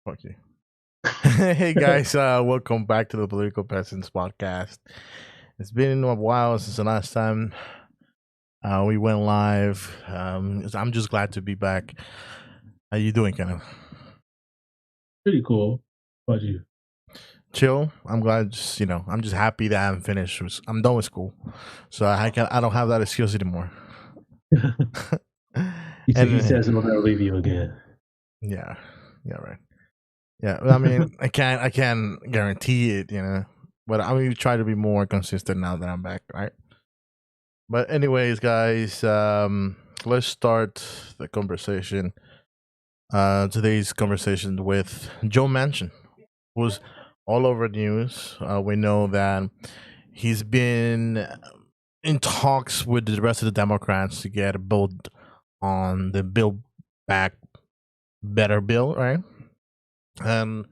Fuck you. Hey guys, welcome back to the Political Peasants podcast. It's been a while since the last time we went live. I'm just glad to be back. How you doing, Kenneth? Pretty cool. How about you? Chill. I'm glad. I'm just happy that I'm finished. I'm done with school, so I don't have that excuse anymore. He and says he'll never leave you again. yeah, yeah, right. Yeah, I mean, I can't guarantee it, but I'm gonna try to be more consistent now that I'm back, right? But anyways, guys, let's start the conversation. Today's conversation with Joe Manchin, who's all over the news. We know that he's been in talks with the rest of the Democrats to get a vote on the Build Back Better bill, right? And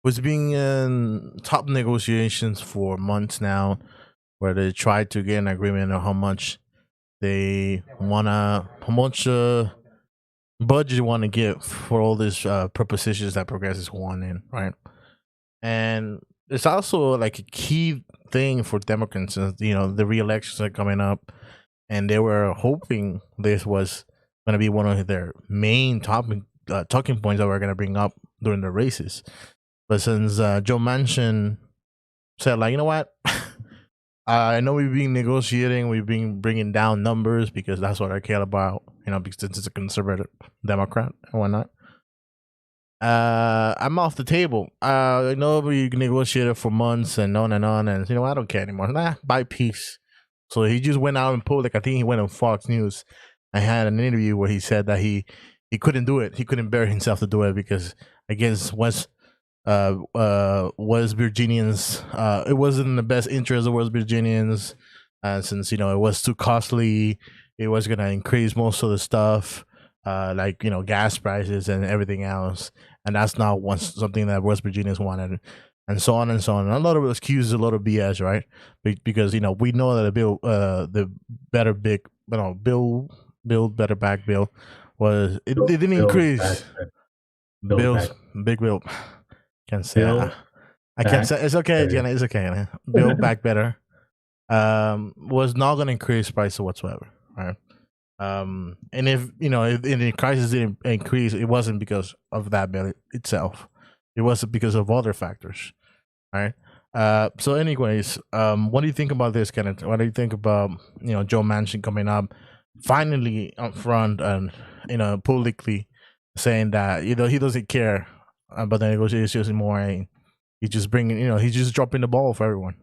was being in top negotiations for months now, where they tried to get an agreement on how much how much budget they want to give for all these propositions that progressives want in, right? And it's also like a key thing for Democrats, since the re-elections are coming up, and they were hoping this was going to be one of their main topic talking points that we're going to bring up during the races. But since Joe Manchin said, like, you know what, I know we've been negotiating, we've been bringing down numbers because that's what I care about, because it's a conservative Democrat and whatnot. I'm off the table. I know we negotiated for months and on, and I don't care anymore. Nah, buy peace. So he just went out and public. I think he went on Fox News. I had an interview where he said that he couldn't do it. He couldn't bear himself to do it because against West Virginians, it wasn't in the best interest of West Virginians, since it was too costly. It was gonna increase most of the stuff, like gas prices and everything else, and that's not something that West Virginians wanted, and so on and so on. And a lot of excuses, a lot of BS, right? Because we know that the better big, build better back bill was it didn't Build back, increase build bills back, big bill. Can't say build I can't back say it's okay, better. Jenna. It's okay. Jenna. Build back better. Was not going to increase price whatsoever, right? And if the crisis didn't increase, it wasn't because of that bill itself. It wasn't because of other factors, right? So, anyways, what do you think about this, Kenneth? What do you think about Joe Manchin coming up, finally up front and publicly saying that he doesn't care about the negotiations anymore, and he's just bringing he's just dropping the ball for everyone.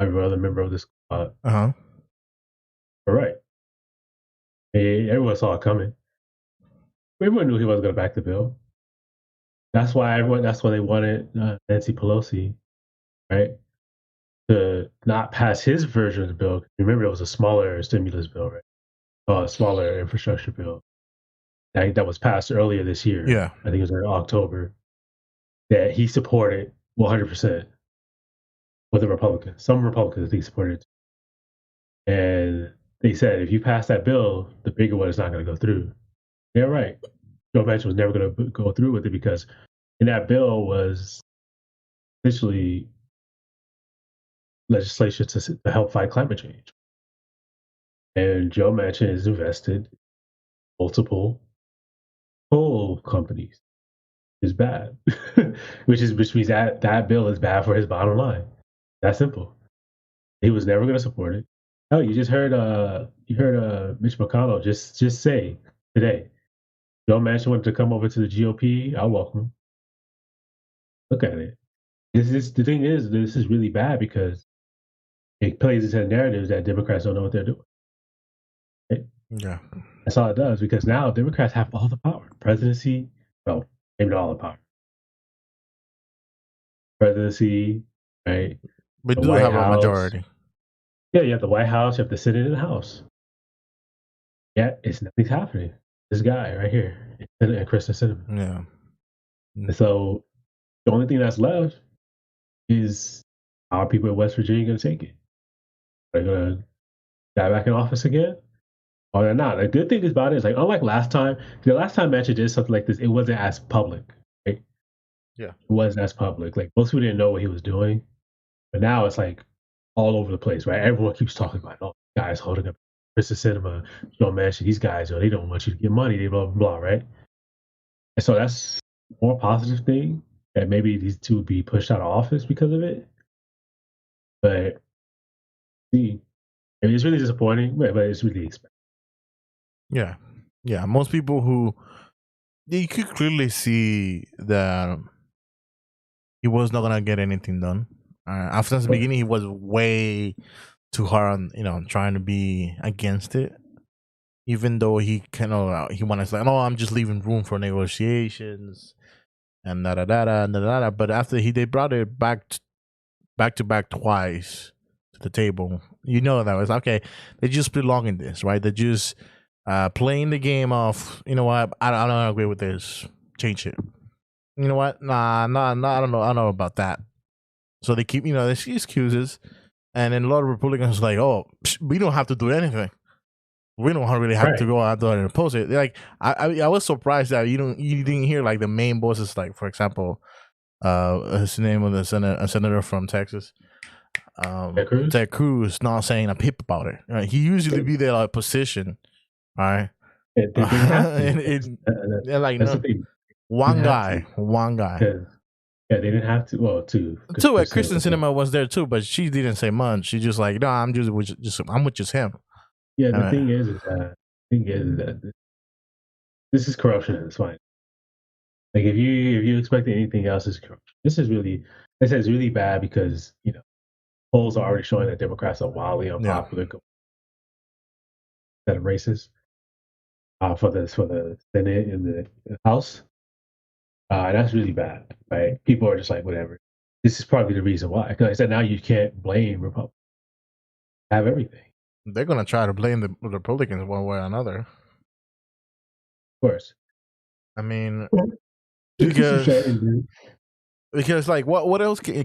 I'm another member of this squad. Uh huh. All right. Hey, everyone saw it coming. Everyone knew he wasn't going to back the bill. That's why they wanted Nancy Pelosi, right, to not pass his version of the bill. Remember, it was a smaller stimulus bill, right? A smaller infrastructure bill that was passed earlier this year. Yeah. I think it was in October. That he supported 100% with the Republicans. Some Republicans, I think, supported it. And they said, if you pass that bill, the bigger one is not going to go through. They're right. Joe Manchin was never going to go through with it because in that bill was essentially legislation to help fight climate change. And Joe Manchin is invested in multiple coal companies. Is bad, which means that bill is bad for his bottom line. That's simple. He was never going to support it. Oh, you just heard Mitch McConnell just say today, Joe Manchin wanted to come over to the GOP. I'll welcome him. Look at it. The thing is, this is really bad because it plays into narratives that Democrats don't know what they're doing. Right? Yeah. That's all it does because now Democrats have all the power. Presidency, well, maybe not all the power. Presidency, right? We The do White have a House. majority. Yeah, you have the White House, you have the Senate and the House. Yeah, nothing's happening. This guy right here, and Kristen Sinema. Yeah. And so the only thing that's left is how are people in West Virginia going to take it? Are they going to die back in office again? Oh, they're not. The good thing about it is like unlike last time, the last time Manchin did something like this, it wasn't as public. Right? It Yeah. wasn't as public. Like most people didn't know what he was doing, but now it's like all over the place, right? Everyone keeps talking about, oh, guys holding up Kristen Cinema, Joe Manchin, these guys, they don't want you to get money, they blah blah blah, right? And so that's a more positive thing that maybe these two would be pushed out of office because of it. But see, I mean, it's really disappointing, but it's really expected. Yeah. Yeah. Most people who you could clearly see that he was not gonna get anything done. After the beginning, he was way too hard on trying to be against it. Even though he kind of he wanted to say, "Oh, I'm just leaving room for negotiations," and da da da da da da. But after they brought it back to back twice to the table, that was okay. They just prolonging this, right? They're just playing the game of, you know what? I don't agree with this. Change it. You know what? Nah. I don't know. I don't know about that. So they keep, there's excuses, and then a lot of Republicans are like, oh, we don't have to do anything. We don't really have to go out there and oppose it. Like I was surprised that you didn't hear like the main bosses, like for example, his name was a senator from Texas, Ted Cruz, not saying a pip about it. Right? He usually be there like position, all right. One guy. Yeah, they didn't have to. Well, two. Kristen Cinema was there too, but she didn't say much. She just like, no, I'm I'm with just him. Yeah, the thing is that this is corruption at its finest. Like if you expect anything else, is corruption. This is really bad because polls are already showing that Democrats are wildly unpopular. That are racist for the Senate and the House. That's really bad, right? People are just like, whatever. This is probably the reason why. Because I said now you can't blame Republicans. Have everything. They're gonna try to blame the Republicans one way or another. Of course. I mean, because like what else can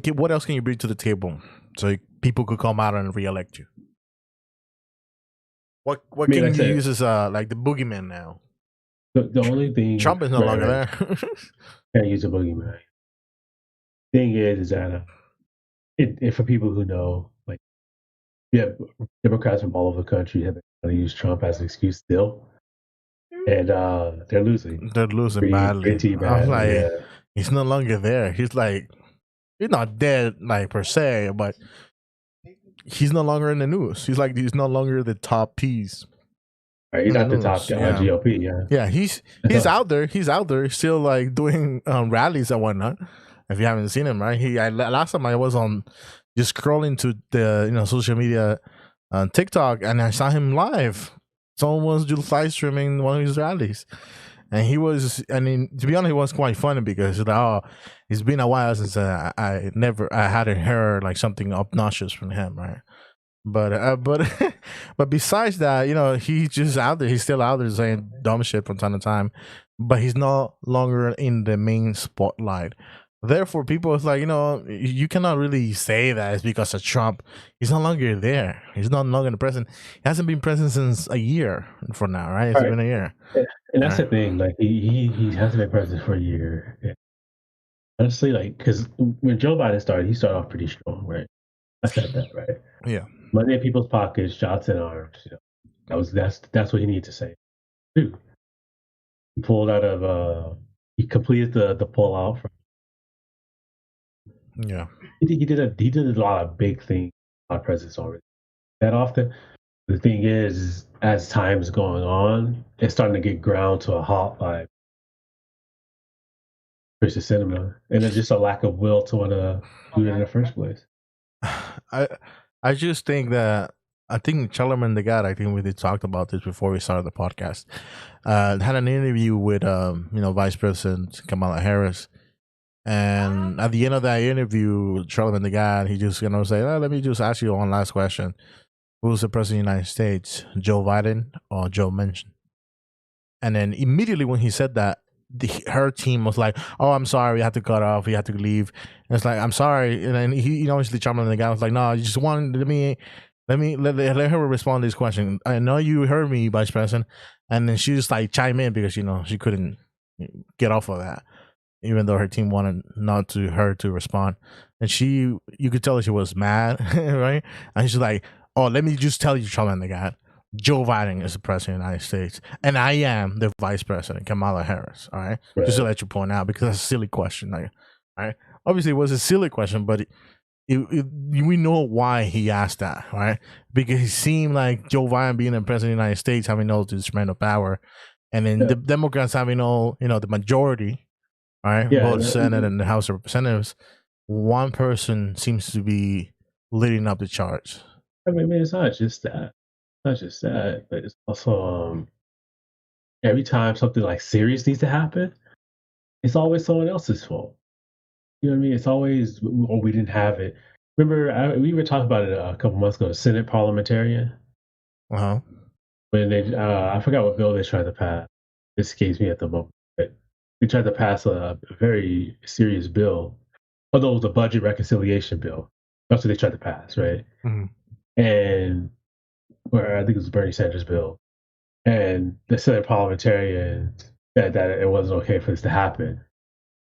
you bring to the table so people could come out and reelect you? What can you use as like the boogeyman now? The only thing Trump is no longer there. Can't use a boogeyman. Thing is that for people who know, like, yeah, Democrats from all over the country have been trying to use Trump as an excuse still, and they're losing. They're losing badly. I was like, he's no longer there. He's like, he's not dead like per se, but he's no longer in the news. He's no longer the top piece. Right, he's not the top GOP. Yeah, he's out there. He's out there still like doing rallies and whatnot. If you haven't seen him, right? Last time I was on just scrolling to the social media, TikTok, and I saw him live. Someone was just live streaming one of his rallies, and he was. I mean, to be honest, it was quite funny because it's been a while since I hadn't heard like something obnoxious from him, right? But but besides that, he's just out there. He's still out there saying dumb shit from time to time, but he's no longer in the main spotlight. Therefore, people is like, you cannot really say that it's because of Trump. He's no longer there. He's no longer the president. He hasn't been president since a year for now, right? It's been a year. And that's the thing. Like he hasn't been president for a year. Yeah. Honestly, like, because when Joe Biden started, he started off pretty strong, right? I said that, right? Yeah. Money in people's pockets, shots in arms. That's what he needed to say. Dude, he pulled out of he completed the pullout from. Yeah, he did a lot of big things on presidents already. That often, the thing is, as time's going on, it's starting to get ground to a halt by Christian cinema, and there's just a lack of will to want to do it in the first place. I just think that Charlamagne the God, I think we did talked about this before we started the podcast. Had an interview with Vice President Kamala Harris. And at the end of that interview, Charlamagne the God, he just say, let me just ask you one last question. Who's the president of the United States, Joe Biden or Joe Manchin? And then immediately when he said that, her team was like, oh, I'm sorry, we had to cut off, we had to leave. And it's like, I'm sorry. And then he obviously Charlamagne the God was like, no, you just wanted me let her respond to this question. I know you heard me, Vice President, and then she just like chime in because she couldn't get off of that, even though her team wanted not to her to respond, and you could tell she was mad, right? And she's like, "Oh, let me just tell you, Trump and the guy, Joe Biden is the president of the United States, and I am the vice president, Kamala Harris." All right, just to let you point out because that's a silly question. Like, all right, obviously it was a silly question, but we know why he asked that, right? Because he seemed like Joe Biden being the president of the United States, having all this tremendous power, and then the Democrats having all the majority, right? Both Senate and the House of Representatives. One person seems to be leading up the charge. I mean, it's not just that. Not just that, but it's also every time something like serious needs to happen, it's always someone else's fault. You know what I mean? It's always, oh, we didn't have it. Remember, we were talking about it a couple months ago. Senate parliamentarian. Uh-huh. When they, I forgot what bill they tried to pass. It escapes me at the moment. But they tried to pass a very serious bill, although it was a budget reconciliation bill. That's what they tried to pass, right? Mm-hmm. And where I think it was Bernie Sanders' bill, and the Senate parliamentarian that it wasn't okay for this to happen.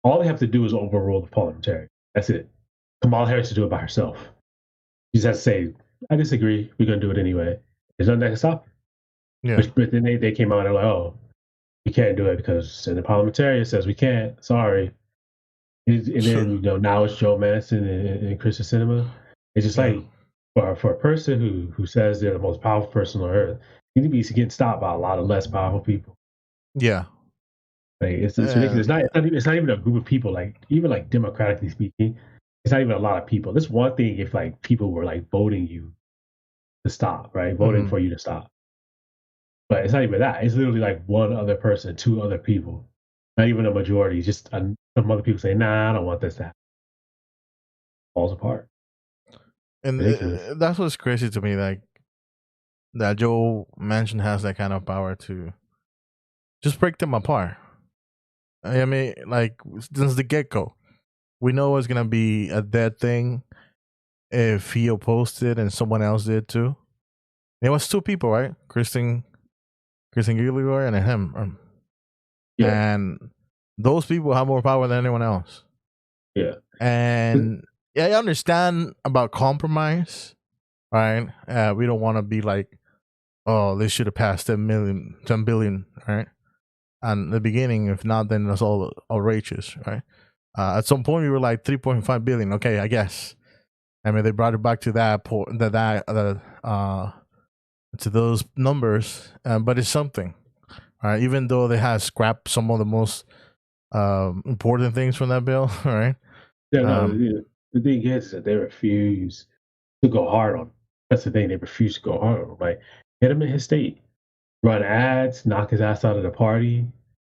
All they have to do is overrule the parliamentarian. That's it. Kamala Harris to do it by herself. She just has to say, "I disagree. We're going to do it anyway." There's nothing that can stop her. Yeah. But then they came out and they're like, "Oh, we can't do it because the parliamentarian says we can't. Sorry." And then now it's Joe Manchin and Kristen Sinema. It's just like for a person who says they're the most powerful person on earth, you need to be getting stopped by a lot of less powerful people. Yeah. Like it's ridiculous. It's not even a group of people. Like even like democratically speaking, it's not even a lot of people. It's one thing if like people were like voting you to stop, right? Voting for you to stop. But it's not even that. It's literally like one other person, two other people, not even a majority. Just some other people say, "Nah, I don't want this to happen." Falls apart. And that's what's crazy to me. Like that Joe Manchin has that kind of power to just break them apart. I mean, like since the get go, we know it's gonna be a dead thing if he opposed it and someone else did too. It was two people, right? Kristen Gilligoy and him. And those people have more power than anyone else. Yeah. And I understand about compromise, right? We don't want to be like, oh, they should have passed 10 billion, right? And the beginning, if not, then that's all outrageous, right? At some point, we were like 3.5 billion. Okay, I guess. I mean, they brought it back to to those numbers, but it's something, right? Even though they have scrapped some of the most important things from that bill, right? Yeah, no. The thing is that they refuse to go hard on him. That's the thing. They refuse to go hard on him. Like, hit him in his state, run ads, knock his ass out of the party.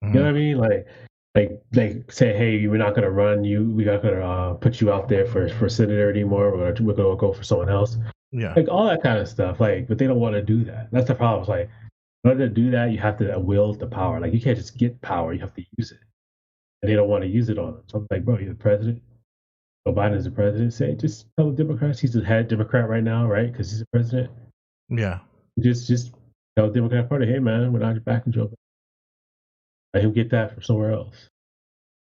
You know what I mean? Like say, hey, we're not gonna run you. We're not gonna put you out there for senator anymore. We're gonna go for someone else. Yeah, like all that kind of stuff. Like, but they don't want to do that. That's the problem. It's like, in order to do that, you have to wield the power. Like, you can't just get power. You have to use it, and they don't want to use it on them. So I'm like, bro, you're the president. Joe Biden is the president. Say, just tell the Democrats he's the head Democrat right now, right? Because he's the president. Yeah. Just tell the Democrat Party, hey man, we're not backing Joe Biden. Let him get that from somewhere else.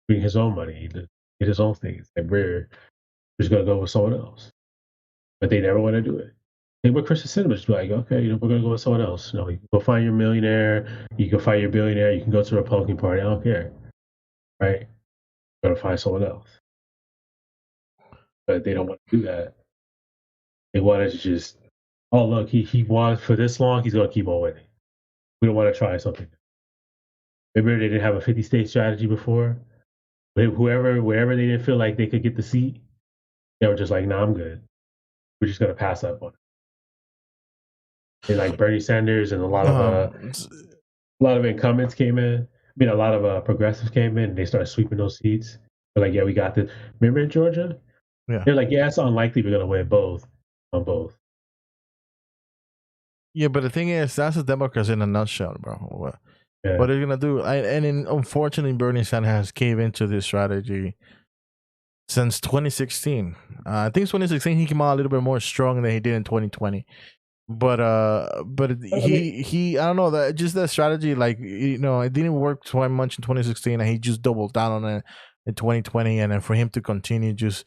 Bring his own money to get his own things. Like we're just gonna go with someone else. But they never want to do it. They were Christian cinemas like, okay, we're gonna go with someone else. You can go find your millionaire, you can find your billionaire, you can go to the Republican Party. I don't care, right? You're gonna find someone else. But they don't want to do that. They want to just, oh look, he won for this long, he's gonna keep on winning. We don't want to try something. Remember they didn't have a 50-state strategy before? But wherever they didn't feel like they could get the seat, they were just like, nah, I'm good. We're just gonna pass up on it. And like Bernie Sanders and a lot of incumbents came in. I mean, a lot of progressives came in and they started sweeping those seats. They're like, yeah, we got this. Remember in Georgia? Yeah. They're like, yeah, it's unlikely we're going to win on both. Yeah, but the thing is, that's the Democrats in a nutshell, bro. What are they going to do? Unfortunately, Bernie Sanders has caved into this strategy since 2016. I think 2016 he came out a little bit more strong than he did in 2020. But I mean, he I don't know, that just that strategy, like, it didn't work so much in 2016, and he just doubled down on it in 2020, and then for him to continue just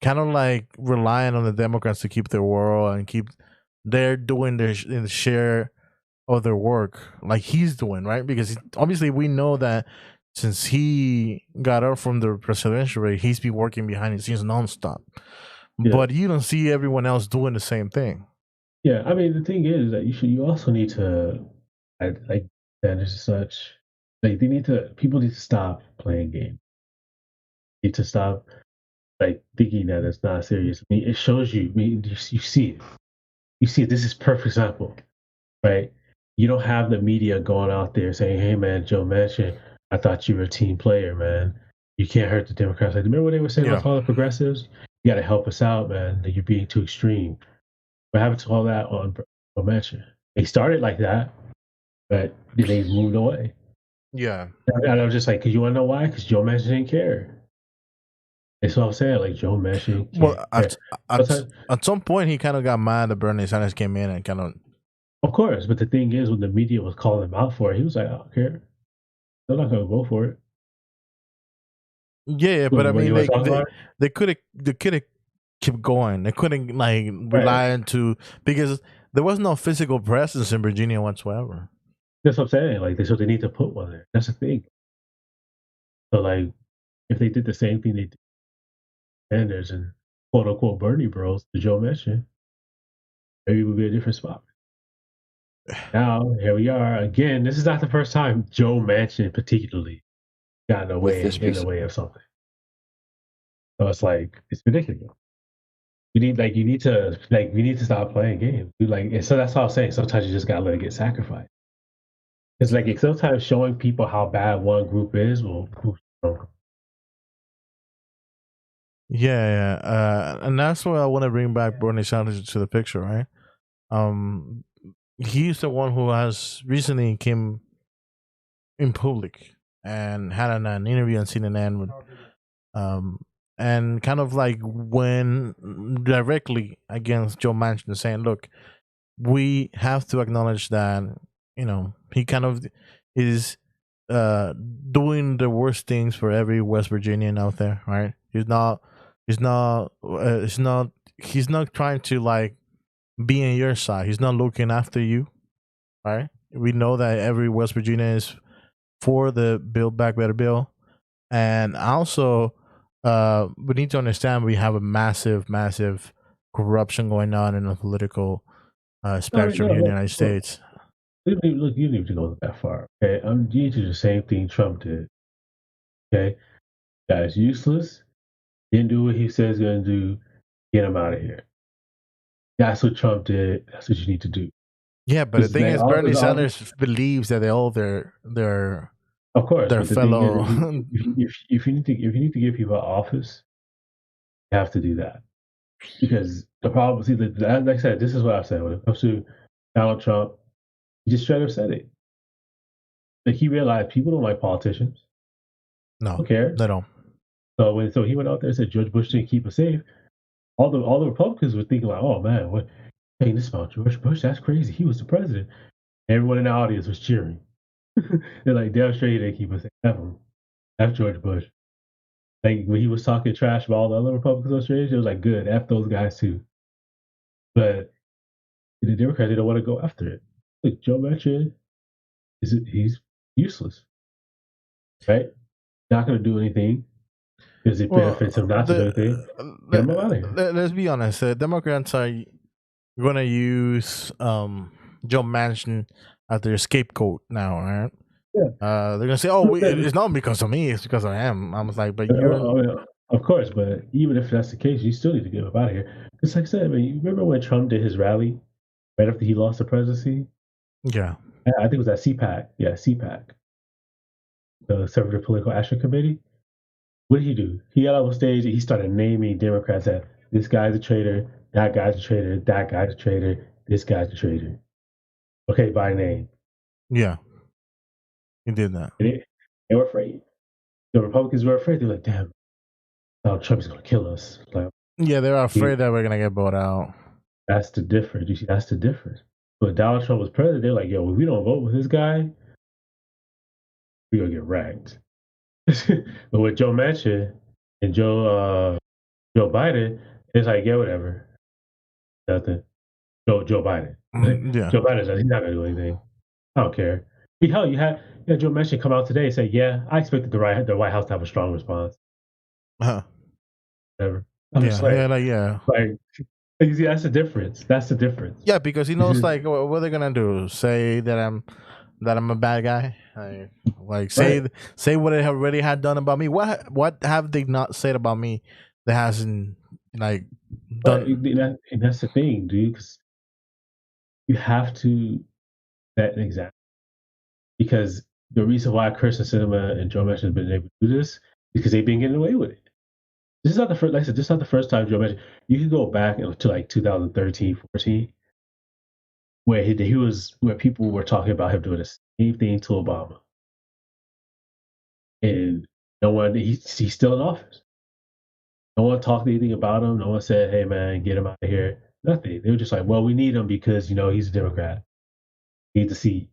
kind of like relying on the Democrats to keep their world and keep they're doing their share of their work like he's doing, right? Because obviously we know that since he got up from the presidential race, he's been working behind the scenes nonstop. yeah, But you don't see everyone else doing the same thing. yeah. I mean, the thing is that you also need to, like standards and such. Like they need to, people need to stop playing games. Need to stop like thinking that it's not serious. I mean, it shows you. I mean, you see it. You see it. This is perfect example, right? You don't have the media going out there saying, "Hey, man, Joe Manchin, I thought you were a team player, man. You can't hurt the Democrats." Like, remember what they were saying Yeah. about all the progressives? You got to help us out, man. That you're being too extreme. What happened to all that on Manchin? They started like that, but then they moved away. Yeah. And I was just like, "Cause you want to know why? Because Joe Manchin didn't care." That's what I'm saying. Like Joe Manchin can't Well, care. Sometimes, at some point he kind of got mad that Bernie Sanders came in and kind of. of course, but the thing is, when the media was calling him out for it, he was like, "I don't care. They're not going to vote for it." Yeah, but I What mean you want to talk about? they could have keep going. They couldn't like Right. rely on to, because there was no physical presence in Virginia whatsoever. That's what I'm saying. Like, so they need to put one there. That's the thing. So, like, if they did the same thing they did with Sanders and quote unquote Bernie bros to Joe Manchin, maybe it would be a different spot. Now, here we are again. This is not the first time Joe Manchin, particularly, got in the With way this in the piece. way of something. So it's like it's ridiculous. We need to stop playing games. And so that's all I'm saying. Sometimes you just gotta let it get sacrificed. It's like sometimes showing people how bad one group is will prove you wrong. Yeah, yeah. And that's why I want to bring back Bernie Sanders to the picture, right? Um, he's the one who has recently came in public and had an interview on CNN with, um, and kind of like went directly against Joe Manchin, saying, "Look, we have to acknowledge that he kind of is uh doing the worst things for every West Virginian out there, right? He's not trying to like be on your side. He's not looking after you, right? We know that every West Virginia is for the Build Back Better bill, and also we need to understand we have a massive corruption going on in the political No, I mean, spectrum no, here in the look, United States. look, you don't need to go that far. Okay, you need to do the same thing Trump did. Okay, guy's useless. Didn't do what he says he's gonna do. Get him out of here. That's what Trump did. That's what you need to do. Yeah, but the Because thing like is, Bernie all Sanders believes that they all of course, their but the thing is, fellow. if you need to give people office, you have to do that. Because the problem, see, like I said, this is what I've said when it comes to Donald Trump. He just straight up said it. Like he realized people don't like politicians. No, Who cares? they don't. So he went out there and said George Bush didn't keep us safe. All the Republicans were thinking like, oh man, what saying this about George Bush? That's crazy. He was the president. Everyone in the audience was cheering. They're like, damn straight he didn't keep us safe. F him. F George Bush. Like when he was talking trash about all the other Republicans on stage, it was like, good, F those guys too. But the Democrats, they don't want to go after it. Look, Joe Manchin he's useless, right? Not going to do anything because it benefits Well, him not to do anything. Get him out of here. let's be honest. The Democrats are going to use Joe Manchin as their scapegoat now, right? Yeah. They're gonna say, "Oh, it's not because of me; it's because I am." I was like, "But you're." I mean, of course, but even if that's the case, you still need to get him out of here. Because, like I said, I mean, you remember when Trump did his rally right after he lost the presidency? Yeah, I think it was at CPAC. Yeah, CPAC, the Conservative Political Action Committee. What did he do? He got on stage and he started naming Democrats that this guy's a traitor, that guy's a traitor, that guy's a traitor, this guy's a traitor. Okay, by name. yeah, he did that. And they were afraid. The Republicans were afraid. They're like, damn, Donald Trump is going to kill us. Like, Yeah, they're afraid that we're gonna get bought out. that's the difference. You see, that's the difference. But Donald Trump was president. They're like, yo, if we don't vote with this guy, we're going to get wrecked. But with Joe Manchin and Joe Biden, it's like, yeah, whatever. Nothing. Joe Biden. Yeah. Joe Biden says he's not going to do anything. I don't care. Hell, you had Joe Manchin come out today and say, yeah, I expected the White House to have a strong response. Uh-huh. Whatever. Yeah. You see, that's the difference. That's the difference. Yeah, because he knows like what they're gonna do. Say that I'm a bad guy. Like say what they already had done about me. What have they not said about me that hasn't like done? And that's the thing, dude. Because you have to set an example. Because the reason why Kirsten Sinema and Joe Manchin have been able to do this is because they've been getting away with it. This is not the first. Like I said, this is not the first time Joe Manchin. You can go back to like 2013, 14, where where people were talking about him doing the same thing to Obama, and no one. He's still in office. No one talked anything about him. No one said, "Hey, man, get him out of here." Nothing. They were just like, "Well, we need him because he's a Democrat. He needs a seat."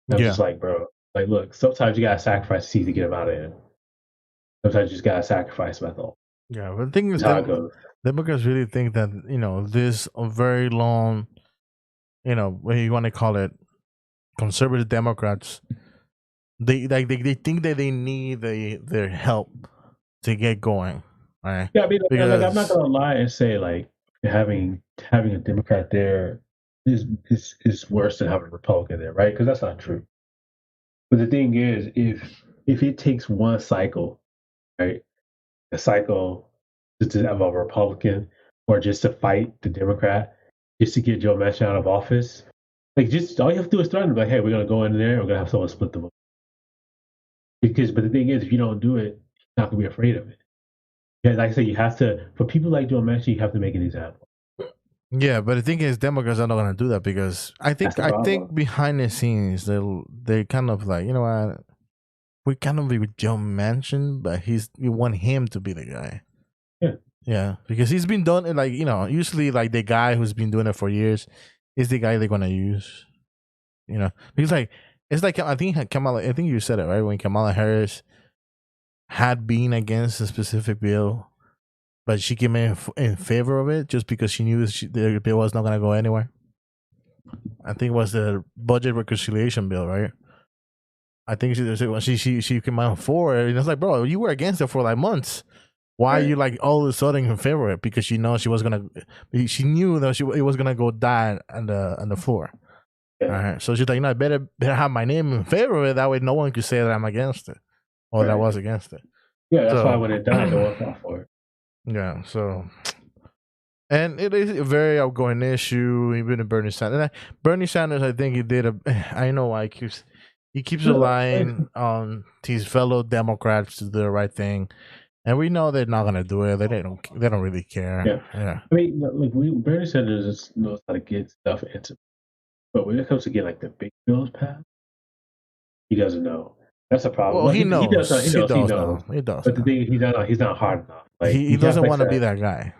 I was just like, bro, like, look, sometimes you gotta sacrifice a seat to get him out of here. Sometimes you just gotta sacrifice my thought. Yeah, but the thing is, Democrats really think that this very long, what you want to call it, conservative Democrats, they think that they need their help to get going, right? Yeah, I mean, like, I'm not gonna lie and say like having a Democrat there is worse than having a Republican there, right? Because that's not true. But the thing is, if it takes one cycle, right, a cycle to have a Republican or just to fight the Democrat, just to get Joe Manchin out of office, like just all you have to do is threaten, like, hey, we're gonna go in there, we're gonna have someone split the vote. But the thing is, if you don't do it, you're not gonna be afraid of it. Yeah, like I said, you have to. For people like Joe Manchin, you have to make an example. Yeah, but the thing is, Democrats are not going to do that because I think behind the scenes they kind of like, what, we kind of be with Joe Manchin, but we want him to be the guy. Yeah, because he's been done like usually like the guy who's been doing it for years is the guy they're going to use. Because like it's like I think you said it right when Kamala Harris had been against a specific bill, but she came in favor of it just because she knew the bill was not going to go anywhere. I think it was the budget reconciliation bill, right? I think she came out for it, and it's like, bro, you were against it for like months. Why are you like all of a sudden in favor of it? Because she knew that it was gonna go die on the floor. All right, so she's like, I better have my name in favor of it. That way, no one could say that I'm against it or that I was against it. Yeah, that's why when it died, no one fought for it. Yeah, so, and it is a very outgoing issue. Even Bernie Sanders. Bernie Sanders, I think he did I know why he keeps relying on his fellow Democrats to do the right thing, and we know they're not gonna do it. They don't really care. Yeah. I mean, like Bernie Sanders knows how to get stuff into, but when it comes to get like the big bills passed, he doesn't know. That's a problem. Well, he knows. He does. But the thing is, he's not hard enough. Like he doesn't want to be that guy.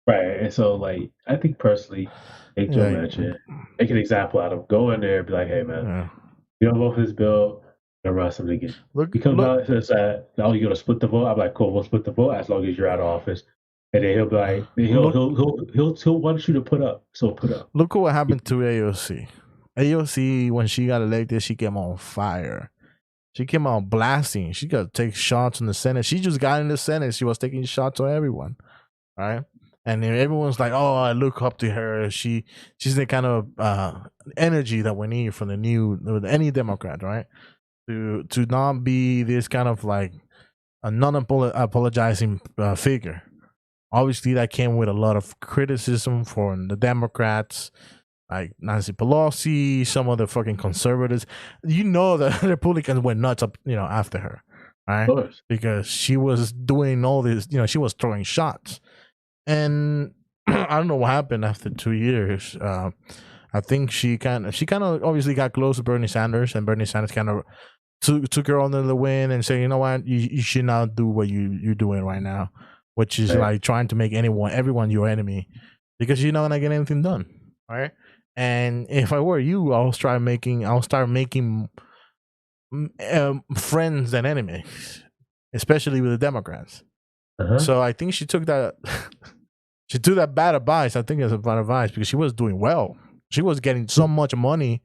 Right. And so, like, I think personally, take Joe Manchin, make an example out of him. Go in there and be like, hey, man, you don't vote for this bill, I'm going to run something again. He comes out and says that, you're going to split the vote. I'm like, cool, we'll split the vote as long as you're out of office. And then he'll be like, he'll want you to put up. So put up. Look at what happened to AOC. AOC, when she got elected, she came on fire. She came out blasting. She got to take shots in the Senate. She just got in the Senate. She was taking shots on everyone, right? And everyone's like, "Oh, I look up to her. She's the kind of energy that we need from any Democrat, right? To not be this kind of like a non-apologizing figure. Obviously, that came with a lot of criticism from the Democrats." Like Nancy Pelosi, some of the fucking conservatives, the Republicans went nuts up, after her, right? Because she was doing all this, she was throwing shots, and I don't know what happened after 2 years. I think she kind of obviously got close to Bernie Sanders, and Bernie Sanders kind of took her under the wing and say, you know what, you should not do what you're doing right now, which is Right. like trying to make everyone your enemy, because you're not gonna get anything done, right? And if I were you, I'll start making friends than enemies, especially with the Democrats. Uh-huh. So I think she took that she took that bad advice. I think it's a bad advice because she was doing well. She was getting so much money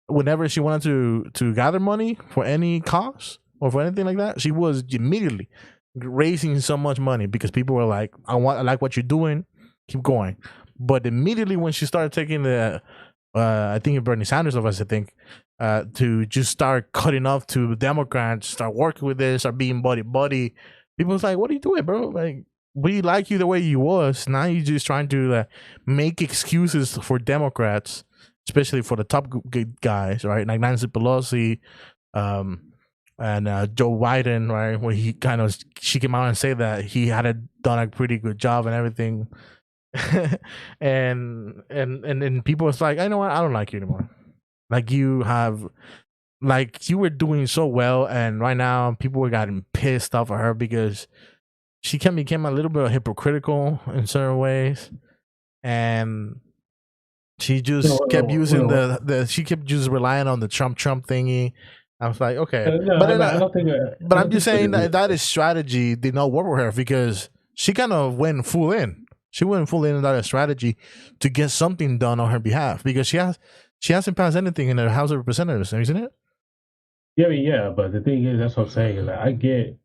whenever she wanted to gather money for any cause or for anything like that. She was immediately raising so much money because people were like, I like what you're doing, keep going. But immediately when she started taking the I think Bernie Sanders of us, I think, to just start cutting off to Democrats, start working with this, start being buddy. People was like, "What are you doing, bro? Like, we like you the way you was. Now you're just trying to make excuses for Democrats, especially for the top guys, right? Like Nancy Pelosi, and Joe Biden, right? Where she came out and said that he had done a pretty good job and everything." and people was like, I know what, I don't like you anymore. Like you were doing so well, and right now people were getting pissed off of her because she became a little bit hypocritical in certain ways, and she just kept using she kept just relying on the Trump thingy. I was like, okay, No, but then I don't think. but I'm just saying that his strategy did not work with her because she kind of went full in. She went full in that strategy to get something done on her behalf because she hasn't passed anything in the House of Representatives, isn't it? Yeah, I mean, yeah, but the thing is, that's what I'm saying. Is that I get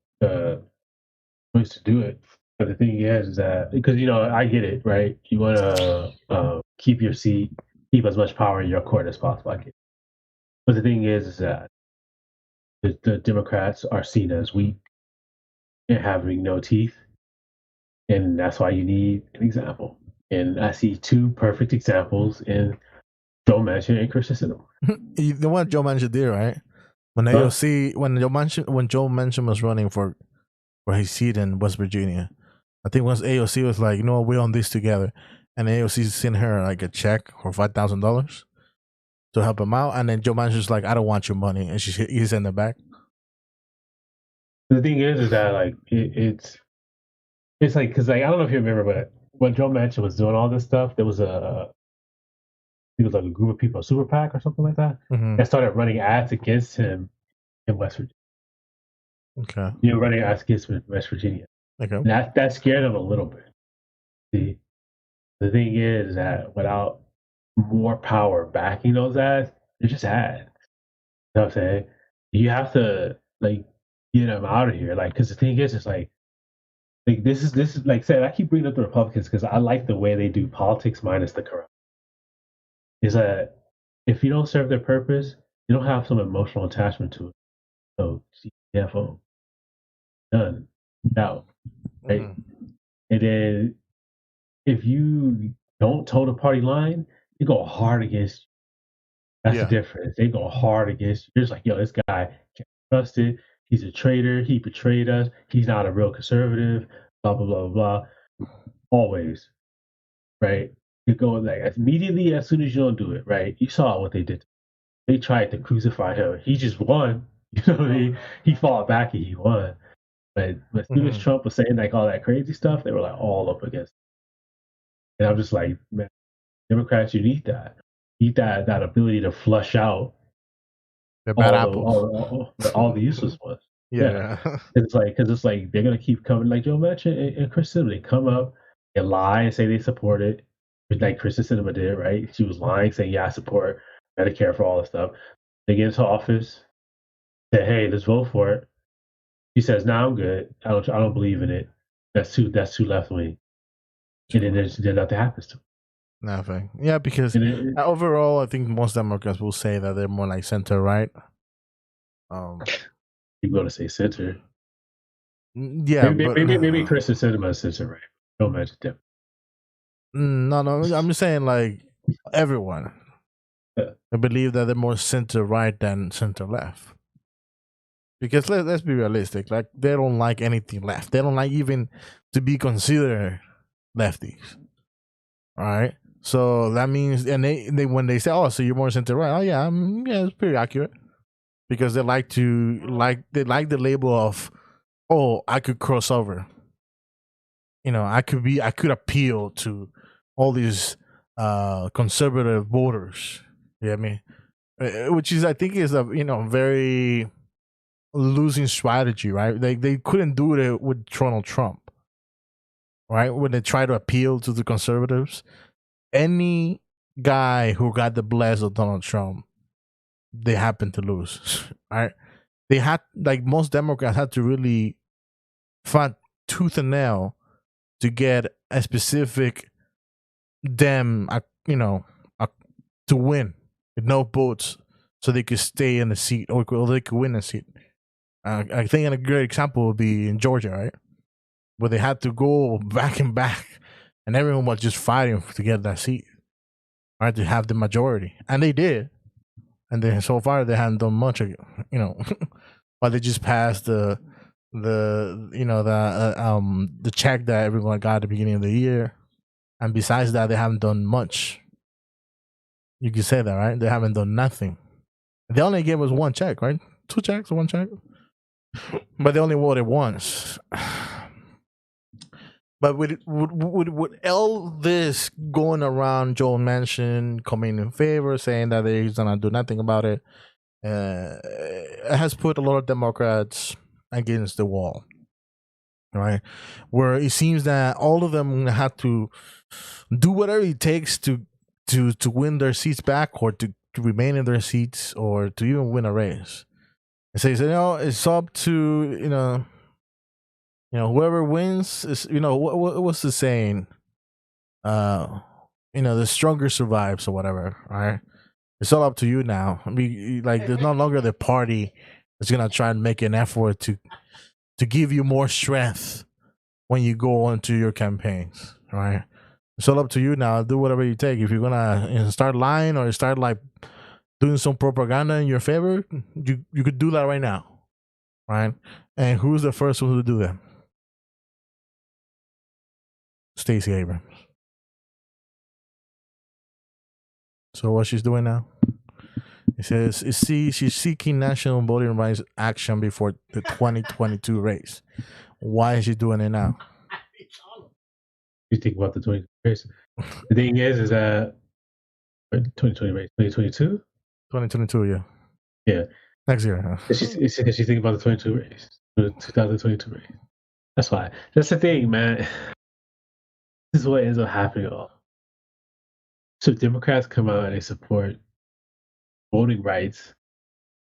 ways to do it, but the thing is that because I get it, right? You want to keep your seat, keep as much power in your court as possible. I get it. But the thing is that the Democrats are seen as weak and having no teeth, and that's why you need an example. And I see two perfect examples in Joe Manchin and Christian Sinema. The one Joe Manchin did, right? When when Joe Manchin was running for his seat in West Virginia, I think once AOC was like, you know what, we're on this together, and AOC sent her like a check for $5,000 to help him out, and then Joe Manchin's like, I don't want your money, and he sent it back. The thing is that like it's like because like I don't know if you remember, but when Joe Manchin was doing all this stuff, there was it was like a group of people, a super PAC or something like that, that started running ads against him in West Virginia. Okay. Running ads against him in West Virginia. Okay. And that scared him a little bit. See, the thing is that without more power backing those ads, they're just ads. You know what I'm saying? You have to like get them out of here. Like, because the thing is, it's like this is like say I keep bringing up the Republicans because I like the way they do politics minus the corrupt. Is that if you don't serve their purpose, you don't have some emotional attachment to it. So CFO done out, right? And then if you don't toe the party line, they go hard against you. That's the difference. They go hard against you. They're just like, yo, this guy can't trust it. He's a traitor. He betrayed us. He's not a real conservative. Blah blah blah blah. Always, right? You go like immediately as soon as you don't do it, right? You saw what they did. They tried to crucify him. He just won. You know what I mean? He fought back and he won. But as soon as Trump was saying like all that crazy stuff, they were like all up against it. And I'm just like, man, Democrats, you need that. You need that ability to flush out the bad apples, all the useless ones. Yeah. It's like they're gonna keep coming. Like Joe Manchin and Chris Sinema, they come up and lie and say they support it, like Kristen Sinema did, right? She was lying, saying, "Yeah, I support Medicare for all this stuff." They get into office, say, "Hey, let's vote for it." He says, "No, I'm good. I don't believe in it. That's too left wing." And then nothing happens to him. Nothing. Yeah, because overall, I think most Democrats will say that they're more like center right. You're going to say center. Yeah, maybe Kristen Sinema is center right. Don't mention them. No, I'm just saying like everyone. I believe that they're more center right than center left. Because let's be realistic, like they don't like anything left. They don't like even to be considered lefties. All right, so that means, and they when they say, "Oh, so you're more center right," oh yeah, yeah, it's pretty accurate. because they like the label of, oh, I could cross over. I could appeal to all these conservative voters. Yeah, I mean, which is I think is a very losing strategy, right? They couldn't do it with Donald Trump, right? When they try to appeal to the conservatives, any guy who got the bless of Donald Trump, they happen to lose, right? They had most Democrats had to really fight tooth and nail to get a specific Dem, to win with no votes, so they could stay in the seat or they could win a seat. I think a great example would be in Georgia, right, where they had to go back and back, and everyone was just fighting to get that seat, right, to have the majority, and they did. And then so far they haven't done much, but they just passed the check that everyone got at the beginning of the year, and besides that, they haven't done much. You can say that, right? They haven't done nothing. They only gave us one check, right? 2 checks or 1 check, but they only voted once. But with all this going around, Joe Manchin coming in favor, saying that he's gonna do nothing about it, it has put a lot of Democrats against the wall, right? Where it seems that all of them have to do whatever it takes to win their seats back, or to remain in their seats, or to even win a race. And so he said, it's up to whoever wins is, what's the saying? The stronger survives, or whatever, right? It's all up to you now. I mean, there's no longer the party that's gonna try and make an effort to give you more strength when you go into your campaigns, right? It's all up to you now. Do whatever you take. If you're gonna start lying or start doing some propaganda in your favor, you could do that right now, right? And who's the first one to do that? Stacey Abrams. So what she's doing now? It says she's seeking national voting rights action before the 2022 race. Why is she doing it now? You think about the 2020 race. The thing is that 2020 race, 2022? 2022, yeah. Yeah. Next year. Huh? She's thinking about the 22 race, the 2022 race. That's why. That's the thing, man. This is what ends up happening. So Democrats come out and they support voting rights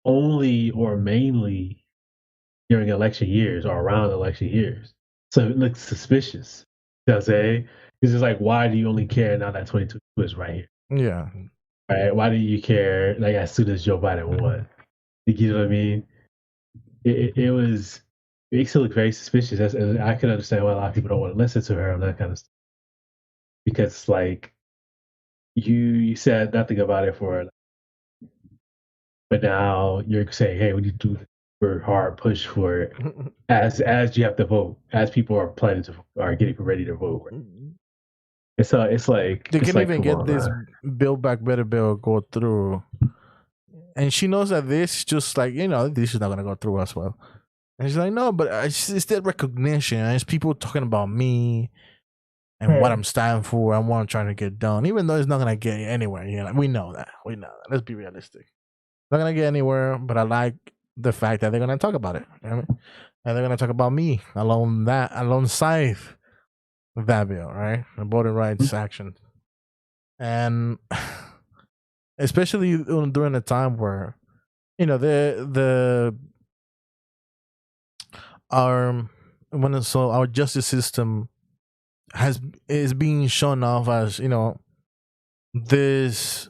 only or mainly during election years or around election years. So it looks suspicious. You know what I'm saying? Because it's like, why do you only care now that 22 is right here? Yeah. Right? Why do you care as soon as Joe Biden won? You know what I mean? It makes it look very suspicious. I can understand why a lot of people don't want to listen to her and that kind of stuff. Because you said nothing about it but now you're saying, hey, we need to do a hard push for it as you have to vote, as people are getting ready to vote. And so it's like they can't even get this Build Back Better bill go through, and she knows that this is just this is not gonna go through as well. And she's like, no, but it's that recognition. It's people talking about me and what I'm standing for and what I'm trying to get done, even though it's not gonna get anywhere. We know that. Let's be realistic. It's not gonna get anywhere, but I like the fact that they're gonna talk about it. And they're gonna talk about me alongside that bill, right? The voting rights action. And especially during a time where our justice system is being shown off as this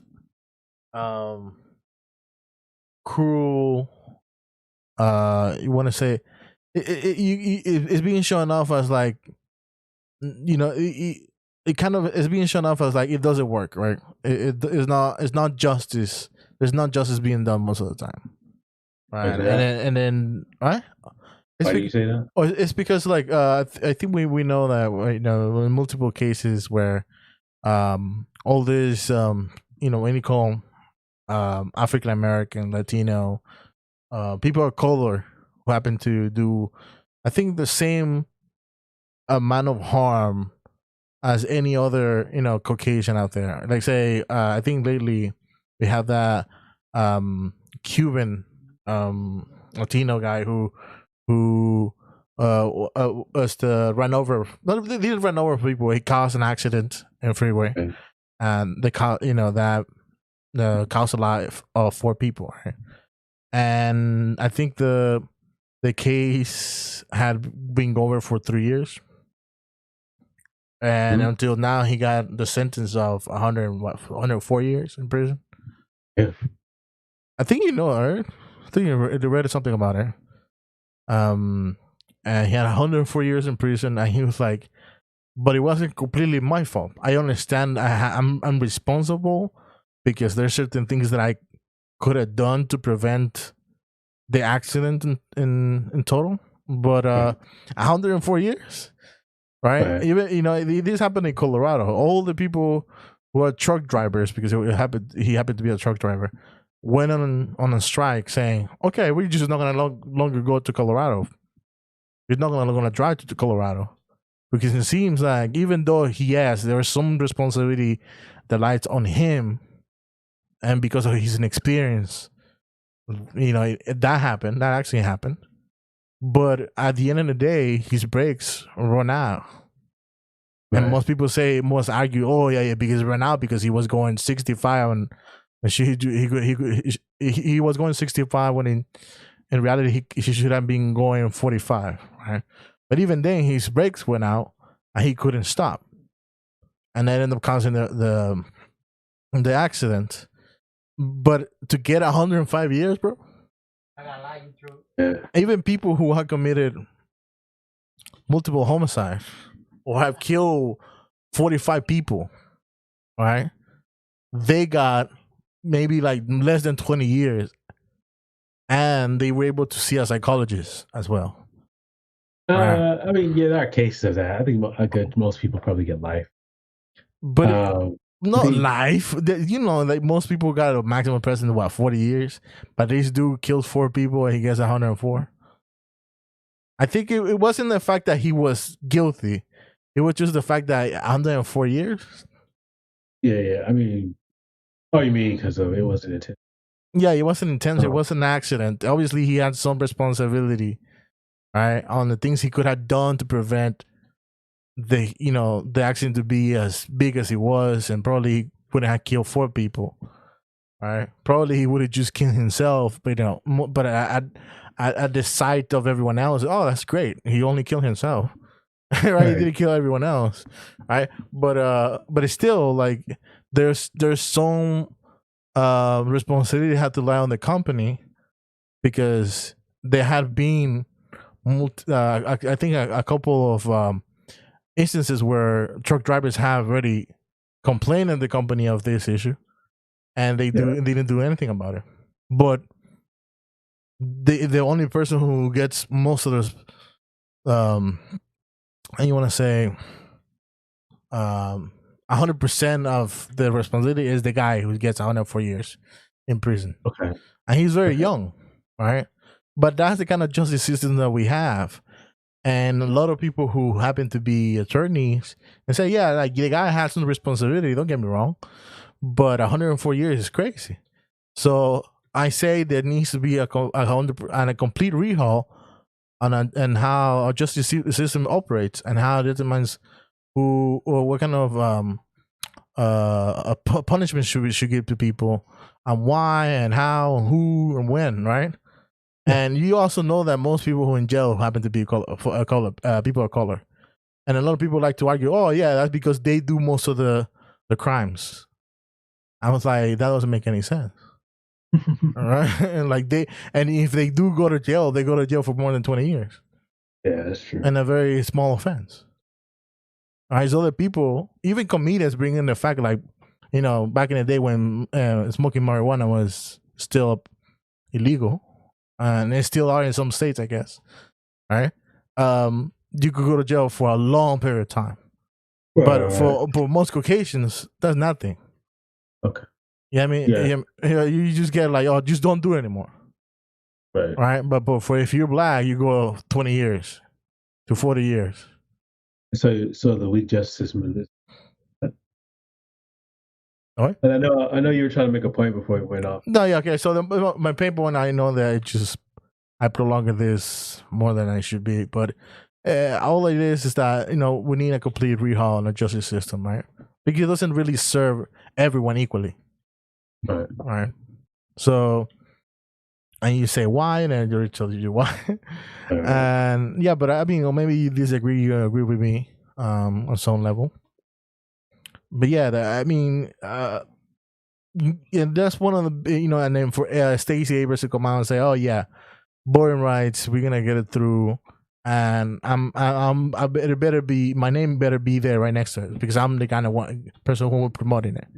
cruel, you want to say it's being shown off as it kind of is being shown off as it doesn't work, right? It's not justice. There's not justice being done most of the time, right? And then right. Why do you say that? It's because I think we know that in multiple cases where all this when you call African American, Latino, people of color who happen to do, I think, the same amount of harm as any other, Caucasian out there. Like, say, I think lately we have that Cuban Latino guy who was to run over. No, they didn't run over people. He caused an accident in the freeway, Okay. and they that caused a life of 4 people. Right? And I think the case had been over for 3 years, and Mhm. until now he got the sentence of 104 years in prison. Yeah. I think right? I think you read something about it. And he had 104 years in prison, and he was like, "But it wasn't completely my fault. I understand. I'm responsible because there's certain things that I could have done to prevent the accident in total. But 104 years, right? Right. Even this happened in Colorado. All the people who are truck drivers, because he happened to be a truck driver, went on a strike saying, "Okay, we're just not gonna longer go to Colorado. You're not gonna drive to Colorado." Because it seems like even though there was some responsibility that lies on him, and because of his inexperience, that happened. That actually happened. But at the end of the day, his brakes run out. And Right. most argue, oh yeah, because it ran out because he was going 65 and he was going 65 when in reality he should have been going 45, right? But even then, his brakes went out and he couldn't stop, and that ended up causing the accident. But to get 105 years, bro, Yeah. even people who have committed multiple homicides or have killed 45 people, right? They got maybe like less than 20 years, and they were able to see a psychologist as well. Right. I mean, yeah, there are cases of that. I think most people probably get life. But not The life. Like most people got a maximum presence of 40 years, but this dude kills 4 people and he gets 104. I think it wasn't the fact that he was guilty. It was just the fact that 104 years. yeah. I mean, oh, you mean because of it wasn't intentional? Yeah, it wasn't intense. It Oh, was an accident. Obviously, he had some responsibility, right, on the things he could have done to prevent the accident to be as big as it was, and probably wouldn't have killed 4 people. Right? Probably he would have just killed himself, but but at the sight of everyone else, oh, that's great. He only killed himself, right? He right. didn't kill everyone else, right? But it's still like there's some responsibility had to lie on the company, because there had been I think a couple of instances where truck drivers have already complained to the company of this issue, and they Yeah. didn't do anything about it. But the only person who gets most of those, and you want to say, 100% of the responsibility is the guy who gets 104 years in prison, Okay. and he's very Okay. young, right? But that's the kind of justice system that we have. And a lot of people who happen to be attorneys and say, yeah, like the guy has some responsibility, don't get me wrong, but 104 years is crazy. So I say there needs to be a complete rehaul and how our justice system operates, and how it determines who or what kind of punishment should give to people, and why and how and who and when, right? Yeah. And you also know that most people who are in jail happen to be people of color, and a lot of people like to argue, oh yeah, that's because they do most of the crimes. I was like, that doesn't make any sense. All right. And if they do go to jail, they go to jail for more than 20 years Yeah, that's true. and a very small offense. All right. So the people, even comedians, bring in the fact, like, back in the day when smoking marijuana was still illegal, and they still are in some states, I guess. Right. You could go to jail for a long period of time. But Right. for most Caucasians, that's nothing. Okay. Yeah, I mean, Yeah. you just get like, oh, just don't do it anymore. Right. right? But for if you're black, you go 20 years to 40 years. So the weak justice system is. All And I know you were trying to make a point before it went off. No, yeah, okay. So my paper one, I know that I prolonged this more than I should be, but all it is that we need a complete rehaul on the justice system, right? Because it doesn't really serve everyone equally, Right. right? So, and you say why, and then they tell you why, Right. and yeah, but I mean, maybe you disagree, you agree with me on some level, but yeah, I mean. And that's one of the and then for Stacey Abrams to come out and say, "Oh yeah, voting rights, we're gonna get it through," and I better be my name better be there right next to it because I'm the kind of person who will promoting it,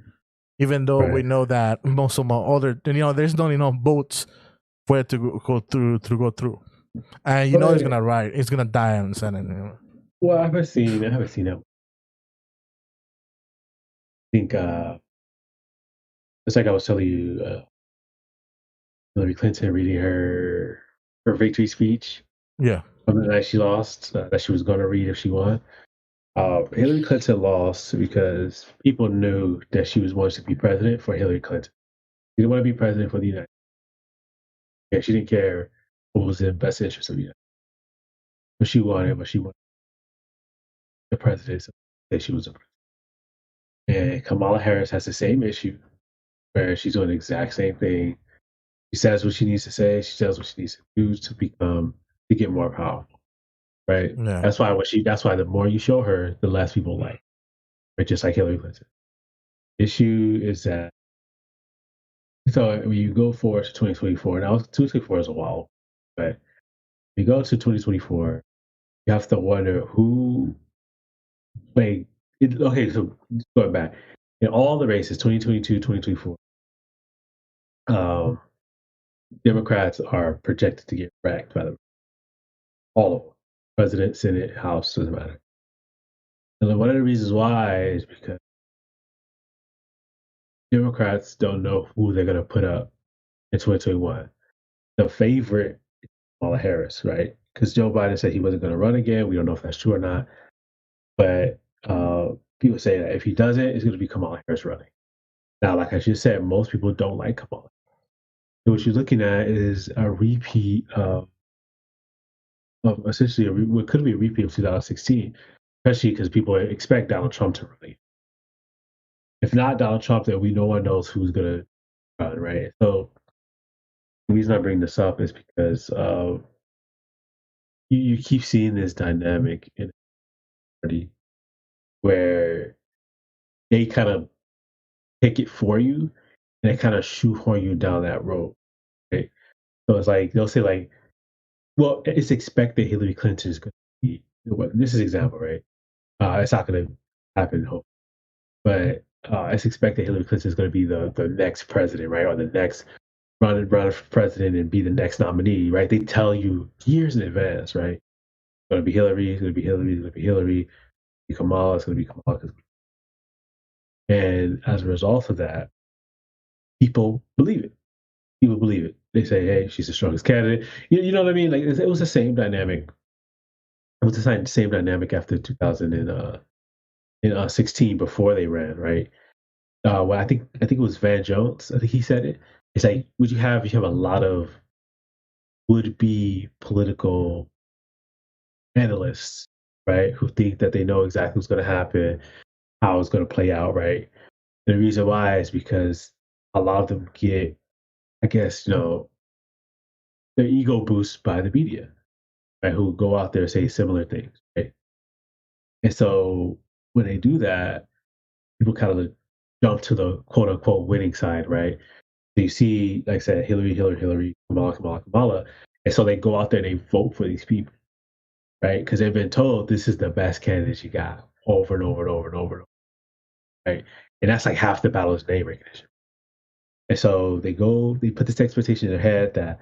even though we Right. know that most of my other there's not enough votes for it to go through, and it's gonna die in the Senate. Well, I haven't seen it. I think it's like I was telling you, Hillary Clinton reading her victory speech Yeah, on the night she lost, that she was going to read if she won. Hillary Clinton lost because people knew that she was wanting to be president for Hillary Clinton. She didn't want to be president for the United States. Yeah, she didn't care what was in the best interest of the United States. But she wanted the presidency that she was a president. And Kamala Harris has the same issue where she's doing the exact same thing. She says what she needs to say. She says what she needs to do to get more powerful. Right. yeah, That's why the more you show her, the less people like. Right. Just like Hillary Clinton. Issue is that so when you go forward to 2024, now 2024 is a while, but you go to 2024, you have to wonder who like okay, so going back in all the races, 2022, 2024, Democrats are projected to get wrecked by all of them. President, Senate, House, doesn't matter. And then one of the reasons why is because Democrats don't know who they're going to put up in 2021. The favorite is Kamala Harris, right? Because Joe Biden said he wasn't going to run again. We don't know if that's true or not. But people say that if he doesn't, it's going to be Kamala Harris running. Now, like I just said, most people don't like Kamala. So what you're looking at is a repeat of essentially what could be a repeat of 2016, especially because people expect Donald Trump to run. If not Donald Trump, then no one knows who's going to run, right? So the reason I bring this up is because you keep seeing this dynamic in the party where they kind of pick it for you and they kind of shoehorn you down that road. Right? So it's like they'll say like, well, it's expected Hillary Clinton is going to be. This is an example, right? It's not going to happen, but it's expected Hillary Clinton is going to be the next president, right, or the next run for president and be the next nominee, right? They tell you years in advance, right? It's going to be Hillary. It's going to be Hillary. It's going to be Hillary. It's going to be Kamala. It's going to be Kamala. And as a result of that, people believe it. People believe it. They say, "Hey, she's the strongest candidate." You know what I mean? Like it was the same dynamic. It was the same dynamic after 2016 before they ran, right? Well, I think it was Van Jones. I think he said it. It's like, you have a lot of would be political analysts, right, who think that they know exactly what's going to happen, how it's going to play out, right? And the reason why is because a lot of them get, I guess, their ego boost by the media, right? Who go out there and say similar things, right? And so when they do that, people kind of jump to the quote unquote winning side, right? So you see, like I said, Hillary, Kamala. And so they go out there and they vote for these people, right? Because they've been told this is the best candidate you got over and over and over and over, right? And that's like half the battle is name recognition. And so they put this expectation in their head that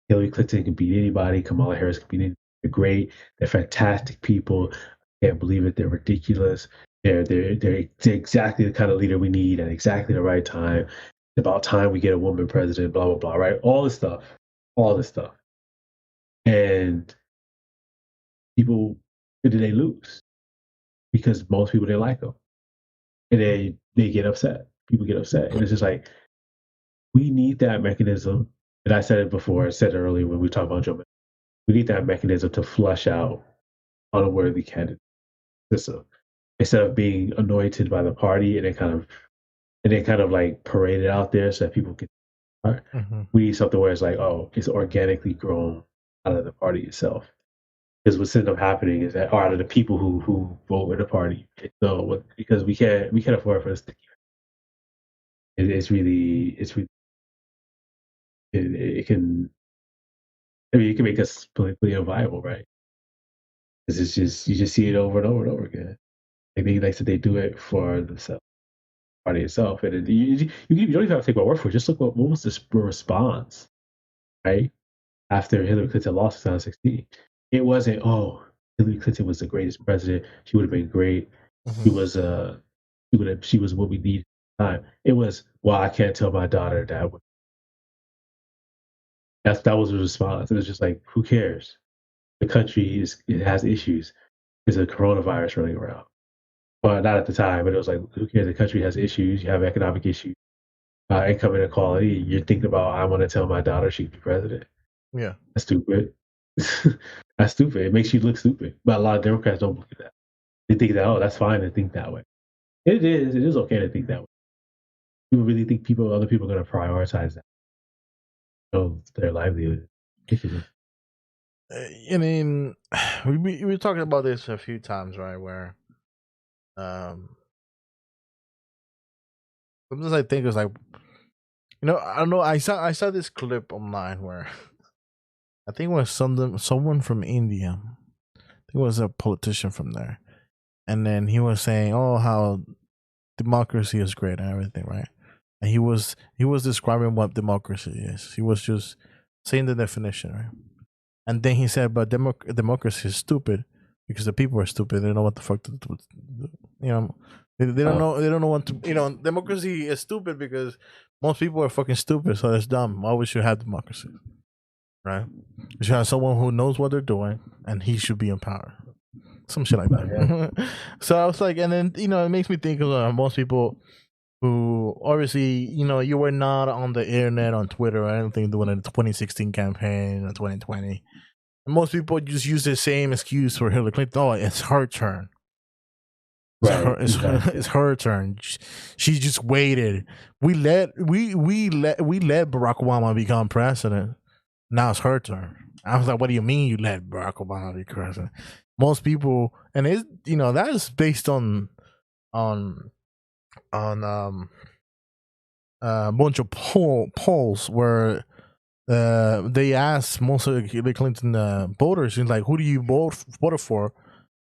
Hillary Clinton can beat anybody, Kamala Harris can beat anybody. They're great, they're fantastic people. I can't believe it, they're ridiculous. They're exactly the kind of leader we need at exactly the right time. It's about time we get a woman president, blah blah blah, right? All this stuff. and people, did they lose because most people didn't like them, and they get upset. People get upset, and it's just like we need that mechanism. And I said it before. I said it earlier when we talked about Joe. We need that mechanism to flush out unworthy candidates system instead of being anointed by the party and then kind of like parade it out there so that people can. Mm-hmm. We need something where it's like, oh, it's organically grown out of the party itself. Because what's ended up happening is that out of the people who vote with the party, so because we can't afford for this to keep. It's really it can, I mean, it can make us politically unviable, right? Because it's just you just see it over and over and over again. Like they like said, they do it for themselves, party itself, and you don't even have to take my word for it. Just look what was the response, right? After Hillary Clinton lost in 2016, it wasn't, oh, Hillary Clinton was the greatest president. She would have been great. She Mm-hmm. was she was what we need at the time. It was, well, I can't tell my daughter that. That was the response. It was just like, who cares? The country it has issues. There's a coronavirus running around. Well, not at the time, but it was like, who cares? The country has issues. You have economic issues, income inequality. You're thinking about, I want to tell my daughter she can be president. Yeah. That's stupid. That's stupid. It makes you look stupid. But a lot of Democrats don't believe that. They think that, oh, that's fine to think that way. It is. It is okay to think that way. People really think other people are going to prioritize that. Their livelihood. I mean, we were talking about this a few times, right? Where um, sometimes I think it's like, I don't know. I saw this clip online where I think it was someone from India. I think it was a politician from there, and then he was saying, "Oh, how democracy is great and everything," right? And he was describing what democracy is. He was just saying the definition, right? And then he said, "But democracy is stupid because the people are stupid. They don't know what the fuck to do. You know, they don't know. They don't know what to. Democracy is stupid because most people are fucking stupid. So it's dumb. Why we should have democracy, right? We should have someone who knows what they're doing, and he should be in power. Some shit like that." So I was like, and then it makes me think of most people who obviously you were not on the internet on Twitter or anything during the 2016 campaign or 2020. And most people just use the same excuse for Hillary Clinton. Oh, it's her turn. Right. Exactly. It's her turn. She just waited. We let Barack Obama become president. Now it's her turn. I was like, what do you mean you let Barack Obama be president? Most people, and it's that is based on a bunch of polls where they asked most of the Clinton voters, like, who do you vote for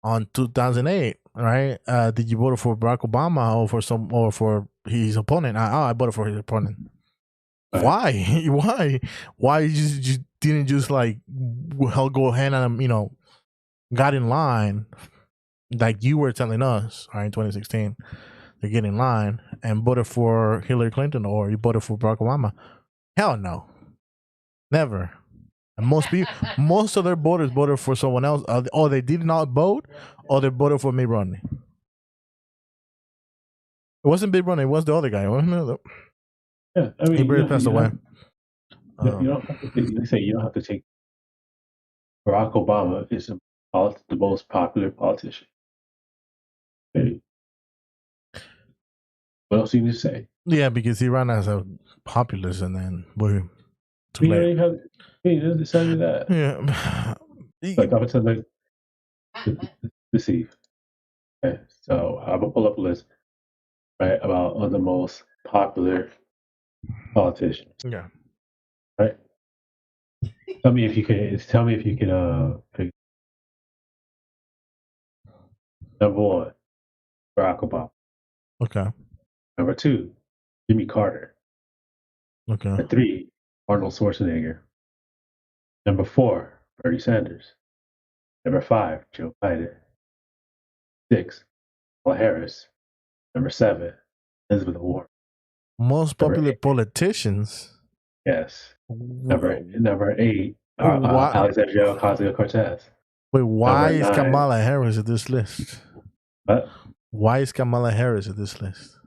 on 2008, right? Did you vote for Barack Obama or for his opponent? I voted for his opponent. Right. Why? Why you just didn't just like go ahead and got in line like you were telling us, right, in 2016 to get in line and voted for Hillary Clinton or you voted for Barack Obama? Hell no, never. And most of their voters voted for someone else, or they did not vote, or they voted for Mitt Romney. It wasn't Mitt Romney; it was the other guy, wasn't it? Yeah, I mean, he passed away. You don't have to take, they say you don't have to take. Barack Obama is the most popular politician. Hey, what else do you need to say? Yeah, because he ran as a populist, and then boom, too You don't late. even have. Hey, it's not even that. Yeah, Like I'm gonna like, let's see. Okay, so I'm gonna pull up a list, right, about the most popular politicians. yeah. Right. Tell me if you can. Tell me if you can. Pick number one, Barack Obama. Okay. Number two, Jimmy Carter. Okay. Number three, Arnold Schwarzenegger. Number four, Bernie Sanders. Number five, Joe Biden. Six, Kamala Harris. Number seven, Elizabeth Warren. Most Number popular eight, politicians. yes. Number eight, Alexandria Ocasio-Cortez. Wait, why Number is 9. Kamala Harris at this list? What? Why is Kamala Harris at this list?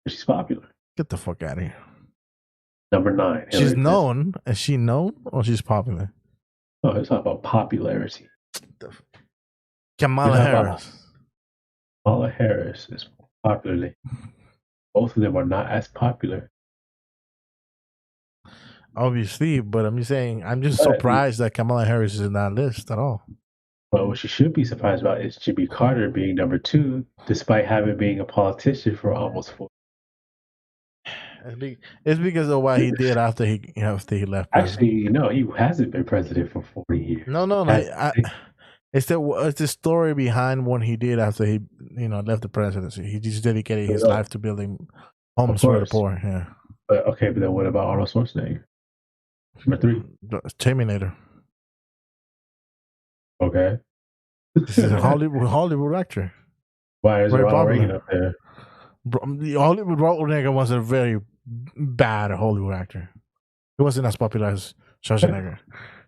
She's popular. Get the fuck out of here. Number 9. She's known. Is she known or she's popular? No, it's not about popularity. Kamala Harris. Kamala Harris is popular. Both of them are not as popular. Obviously, but I'm just surprised that Kamala Harris is in that list at all. But what you should be surprised about is Jimmy Carter being number 2, despite having been a politician for almost 4. It's because of what he did after he left. Actually, no, he hasn't been president for 40 years. No. It's the story behind what he did after he left the presidency. He just dedicated his life to building homes for the poor. Yeah. But then what about Arnold Schwarzenegger? Number 3. Terminator. Okay. This is a Hollywood actor. Why is Ronald Reagan up there? Hollywood Reagan was a very bad Hollywood actor. He wasn't as popular as Schwarzenegger.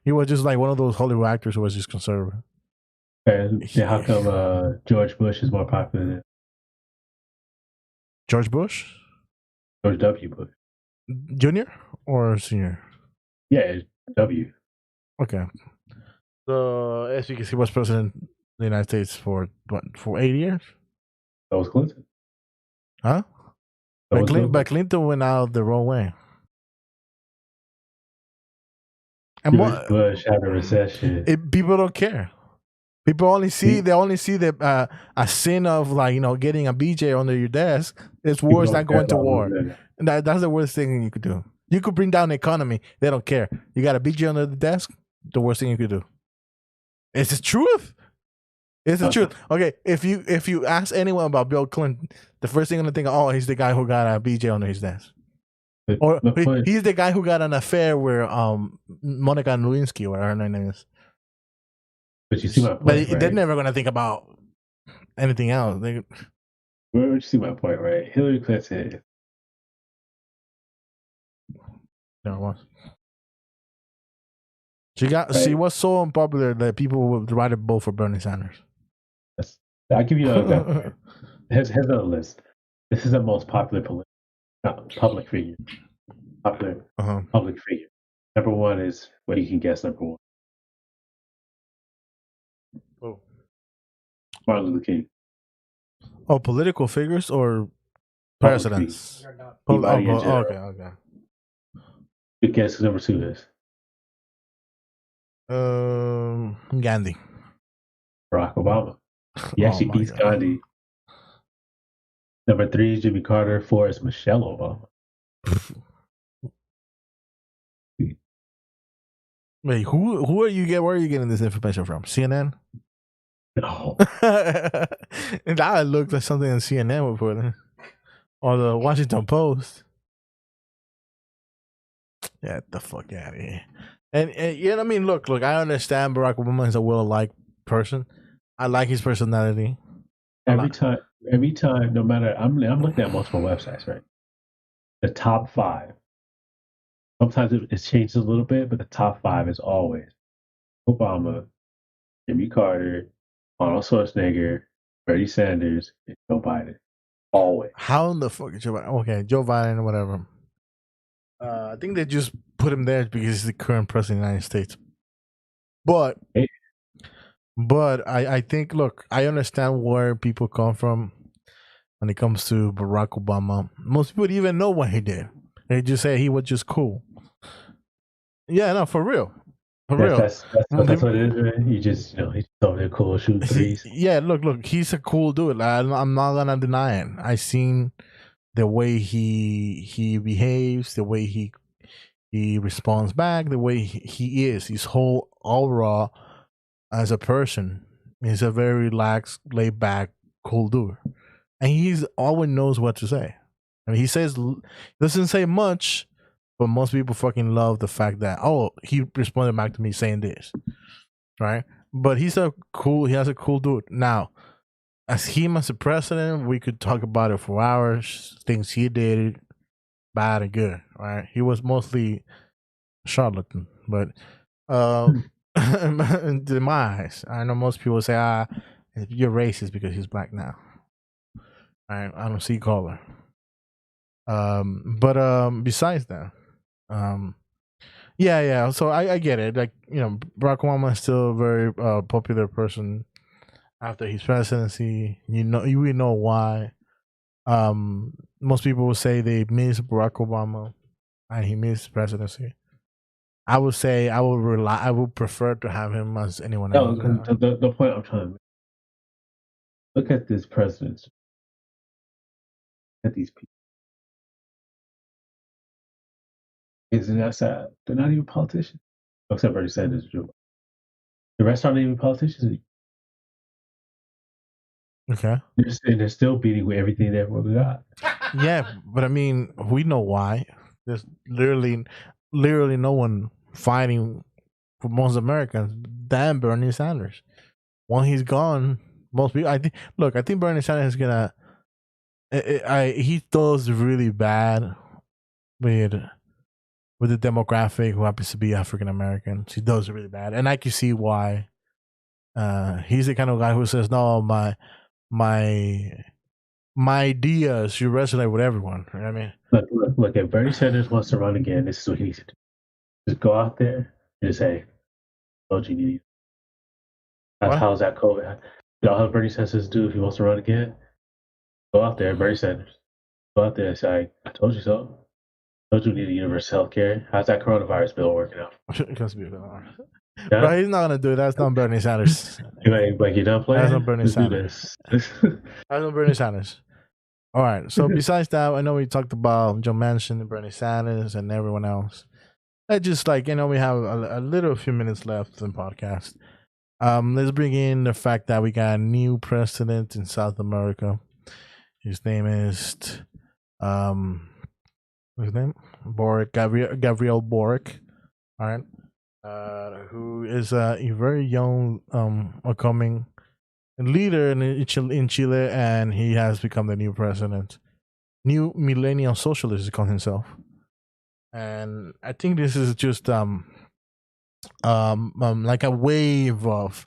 He was just like one of those Hollywood actors who was just conservative. And how come George Bush is more popular than George Bush? George W. Bush. Junior or senior? Yeah, W. Okay. So as you can see, he was president of the United States for 8 years? That was Clinton. Huh? But Clinton went out the wrong way. And George Bush had a recession. People don't care. People only see the a sin of getting a BJ under your desk. It's worse than going to war. And that's the worst thing you could do. You could bring down the economy. They don't care. You got a BJ under the desk. The worst thing you could do. It's the truth. It's the truth. Okay, if you ask anyone about Bill Clinton, the first thing they're gonna think, oh, he's the guy who got a BJ under his desk, or he's the guy who got an affair with Monica Lewinsky, or her name is. But you see my point, but they're never gonna think about anything else. But you see my point, right? Hillary Clinton. Never was. She was so unpopular that people would rather vote for Bernie Sanders. I'll give you another example. Here's another list. This is the most popular public figure. Public figure. Number 1 is what you can guess. Number 1. Oh. Martin Luther King. Oh, political figures or presidents? Okay. Good guess who number 2 is. Gandhi. Barack Obama. He actually beats Gandhi. Number 3 is Jimmy Carter. 4 is Michelle Obama. Wait, who are you where are you getting this information from? CNN? No. And that looked like something on CNN would put in. Or the Washington Post. Get the fuck out of here. And you know what I mean? Look, I understand Barack Obama is a well-liked person. I like his personality. Every time, no matter, I'm looking at multiple websites, right? The top 5. Sometimes it's changed a little bit, but the top 5 is always Obama, Jimmy Carter, Arnold Schwarzenegger, Bernie Sanders, and Joe Biden. Always. How in the fuck is Joe Biden? Okay, Joe Biden or whatever. I think they just put him there because he's the current president of the United States. But I think, look, I understand where people come from when it comes to Barack Obama. Most people don't even know what he did. They just say he was just cool. Yeah, no, for real. That's what it is, man. He's over there cool, shooting threes. Yeah, look, he's a cool dude. I'm not gonna deny it. I seen the way he behaves, the way he responds back, the way he is, his whole aura as a person. He's a very relaxed, laid back, cool dude, and he's always knows what to say. I mean, doesn't say much, but most people fucking love the fact that he responded back to me saying this, right? But he has a cool dude. Now, as him as a president, we could talk about it for hours. Things he did, bad and good, right? He was mostly charlatan, but in my eyes, I know most people say, you're racist because he's black now. I don't see color. But besides that, um, yeah. So I get it. Like, Barack Obama is still a very popular person after his presidency. We know why. Most people will say they miss Barack Obama and he missed presidency. I would say I would prefer to have him as anyone No, else. the point I'm trying to make, look at this president, at these people. Isn't that sad? They're not even politicians. Except Bernie Sanders. The rest aren't even politicians. Okay. They're still beating with everything that we got. Yeah, but I mean, we know why. There's literally no one fighting for most Americans than Bernie Sanders. When he's gone, most people. I think Bernie Sanders is gonna. He does really bad with the demographic who happens to be African Americans. He does really bad, and I can see why. He's the kind of guy who says, "No, my ideas should resonate with everyone." You know what I mean? Look, if Bernie Sanders wants to run again, this is what he needs to do. Just go out there and just say, "Oh, you need." How's that COVID? Y'all have Bernie Sanders do if he wants to run again? Go out there, Bernie Sanders. Go out there and say, "I told you so. I told you need a universal health care. How's that coronavirus bill working out?" Bro, he's not gonna do that. That's not Bernie Sanders. Like you done playing? That's not Bernie Sanders. That's not Bernie Sanders. All right. So besides that, I know we talked about Joe Manchin and Bernie Sanders and everyone else. I just we have a few minutes left in the podcast. Let's bring in the fact that we got a new president in South America. His name is what's his name? Boric, Gabriel Boric. All right. Who is a very young upcoming leader in Chile, and he has become the new president. New millennial socialist, he calls himself. And I think this is just like a wave of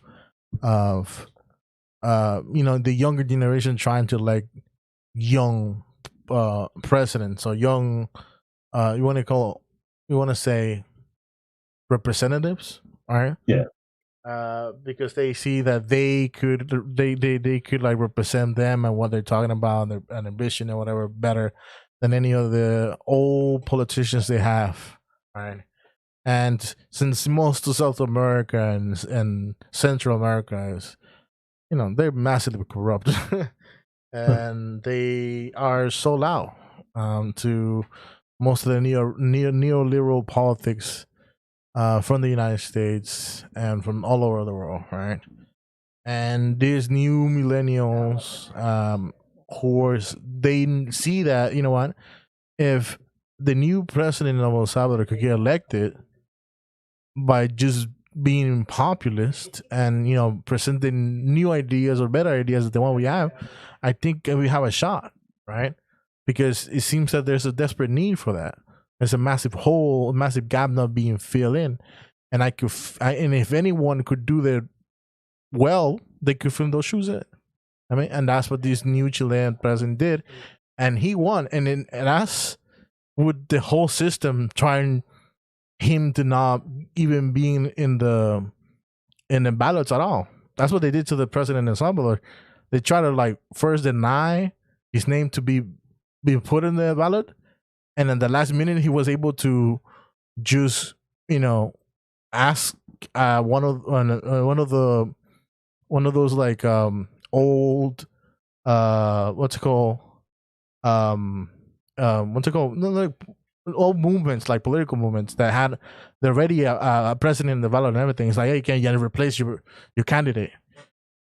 the younger generation trying to elect young presidents or young you want to say representatives, all right? Yeah. Because they see that they could like represent them and what they're talking about and their ambition and whatever better than any of the old politicians they have, right? And since most of South America and Central America is, they're massively corrupt, and they are so loud to most of the neoliberal politics from the United States and from all over the world, right? And these new millennials, they see that, what, if the new president of El Salvador could get elected by just being populist and presenting new ideas or better ideas than the one we have, I think we have a shot, right? Because it seems that there's a desperate need for that. There's a massive hole, a massive gap not being filled in, and and if anyone could do that well, they could fill those shoes in. I mean, and that's what this new Chilean president did, and he won. And that's with the whole system trying him to not even being in the ballots at all. That's what they did to the president in El Salvador. They try to first deny his name to be put in the ballot, and then the last minute he was able to just ask one of those old what's it called old movements, like political movements that had already a president in the ballot and everything. It's like, hey, can you replace your candidate?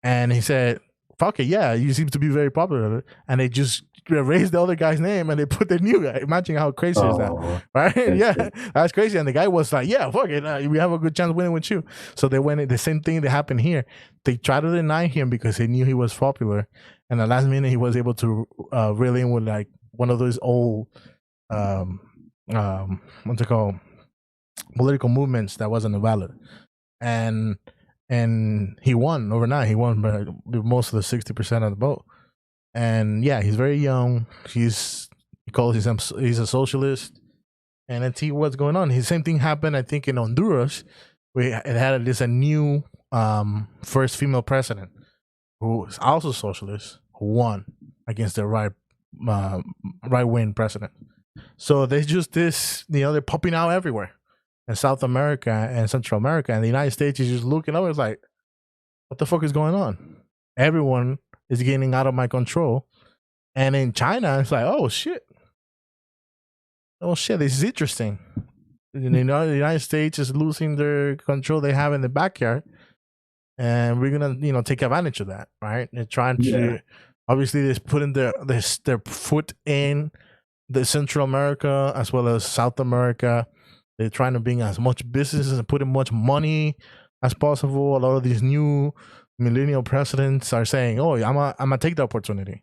And he said, fuck it, yeah, you seem to be very popular. And they just erased the other guy's name and they put the new guy. Imagine how crazy is that, right? Yeah, that's crazy. And the guy was like, yeah, fuck it, we have a good chance winning with you. So they went, the same thing that happened here. They tried to deny him because they knew he was popular. And the last minute he was able to reel in with one of those old what's it called? political movements that wasn't valid, and he won overnight. He won by most of the 60% of the vote. And yeah, he's very young. He calls he's a socialist, and let's see what's going on. The same thing happened, I think, in Honduras. It had this a new first female president who is also socialist who won against the right wing president. So there's just this, they're popping out everywhere in South America and Central America, and the United States is just looking over. It's like, what the fuck is going on? Everyone is getting out of my control. And in China, it's like, oh shit, this is interesting. The United States is losing their control they have in the backyard, and we're gonna, take advantage of that, right? They're trying to, obviously, they're putting their foot in the Central America as well as South America. They're trying to bring as much business and put in much money as possible. A lot of these new millennial presidents are saying, "Oh, I'm gonna take the opportunity,"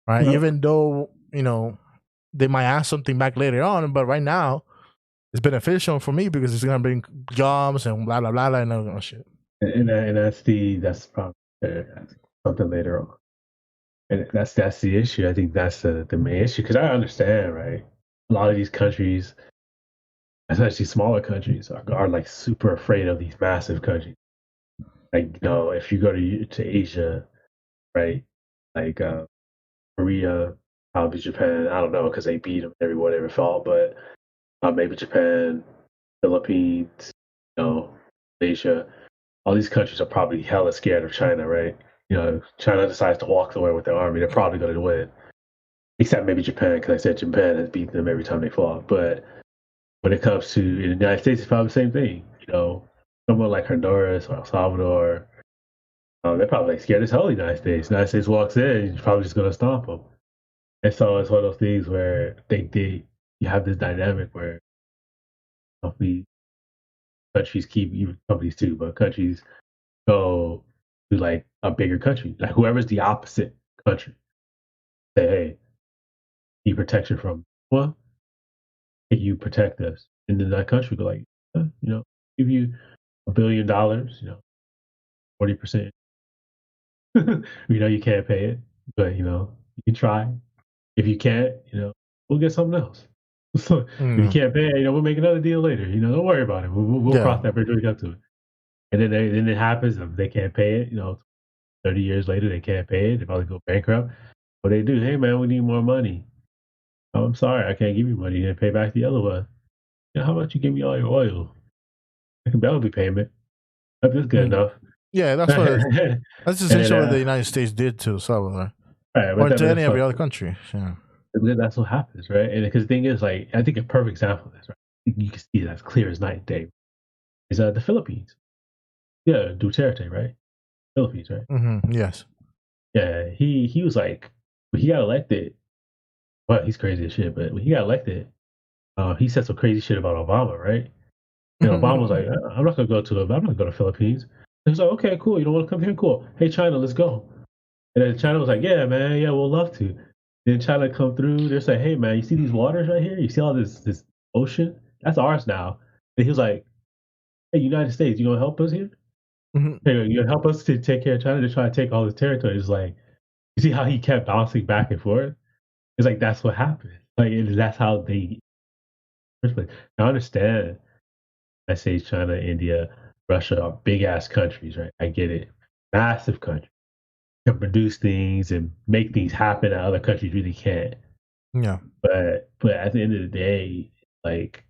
right? Yep. Even though they might ask something back later on, but right now it's beneficial for me because it's gonna bring jobs and blah blah blah blah and all that shit. And that's probably something later on. And that's the issue. I think that's the main issue because I understand, right? A lot of these countries, especially smaller countries, are like super afraid of these massive countries. Like, if you go to Asia, right? Like Korea, probably Japan. I don't know because they beat them everywhere they ever fought, but maybe Japan, Philippines, Malaysia. All these countries are probably hella scared of China, right? China decides to walk away with their army, they're probably going to win. Except maybe Japan, because I said Japan has beaten them every time they fought. But when it comes to in the United States, it's probably the same thing. Someone like Honduras or El Salvador, they're probably scared as hell of the United States. The United States walks in, you're probably just going to stomp them. And so it's one of those things where you have this dynamic where companies keep, even companies too, but countries go to like a bigger country, like whoever's the opposite country. Say, hey, you protection from well, can you protect us? And then that country go like, give you $1 billion, 40%. You can't pay it, but you can try. If you can't, we'll get something else. So if you can't pay it, we'll make another deal later. Don't worry about it. We'll cross that bridge when we get to it. And then it happens if they can't pay it. 30 years later they can't pay it. They probably go bankrupt. What they do? Hey man, we need more money. Oh, I'm sorry, I can't give you money. You didn't pay back the other one. How about you give me all your oil? That'll be payment. That's good enough. Yeah, that's essentially what the United States did to El Salvador, or to any every other country. Yeah. That's what happens, right? And because the thing is, like, I think a perfect example of this, right? You can see that as clear as night and day. Is the Philippines? Yeah, Duterte, right? Philippines, right? Mm-hmm. Yes. Yeah, he was like, when he got elected. Well, he's crazy as shit, but when he got elected, he said some crazy shit about Obama, right? And Obama was like, I'm not gonna go to Philippines. And he's like, okay, cool. You don't want to come here? Cool. Hey, China, let's go. And then China was like, yeah, man, yeah, we'll love to. Then China come through. They're saying, hey, man, you see these waters right here? You see all this ocean? That's ours now. And he was like, hey, United States, you gonna help us here? Hey, you gonna help us to take care of China to try to take all this territory? It's like, you see how he kept bouncing back and forth? It's like that's what happened. Like that's how they. Now, I understand. I say China, India, Russia are big ass countries, right? I get it. Massive countries can produce things and make things happen that other countries really can't. Yeah. But at the end of the day, like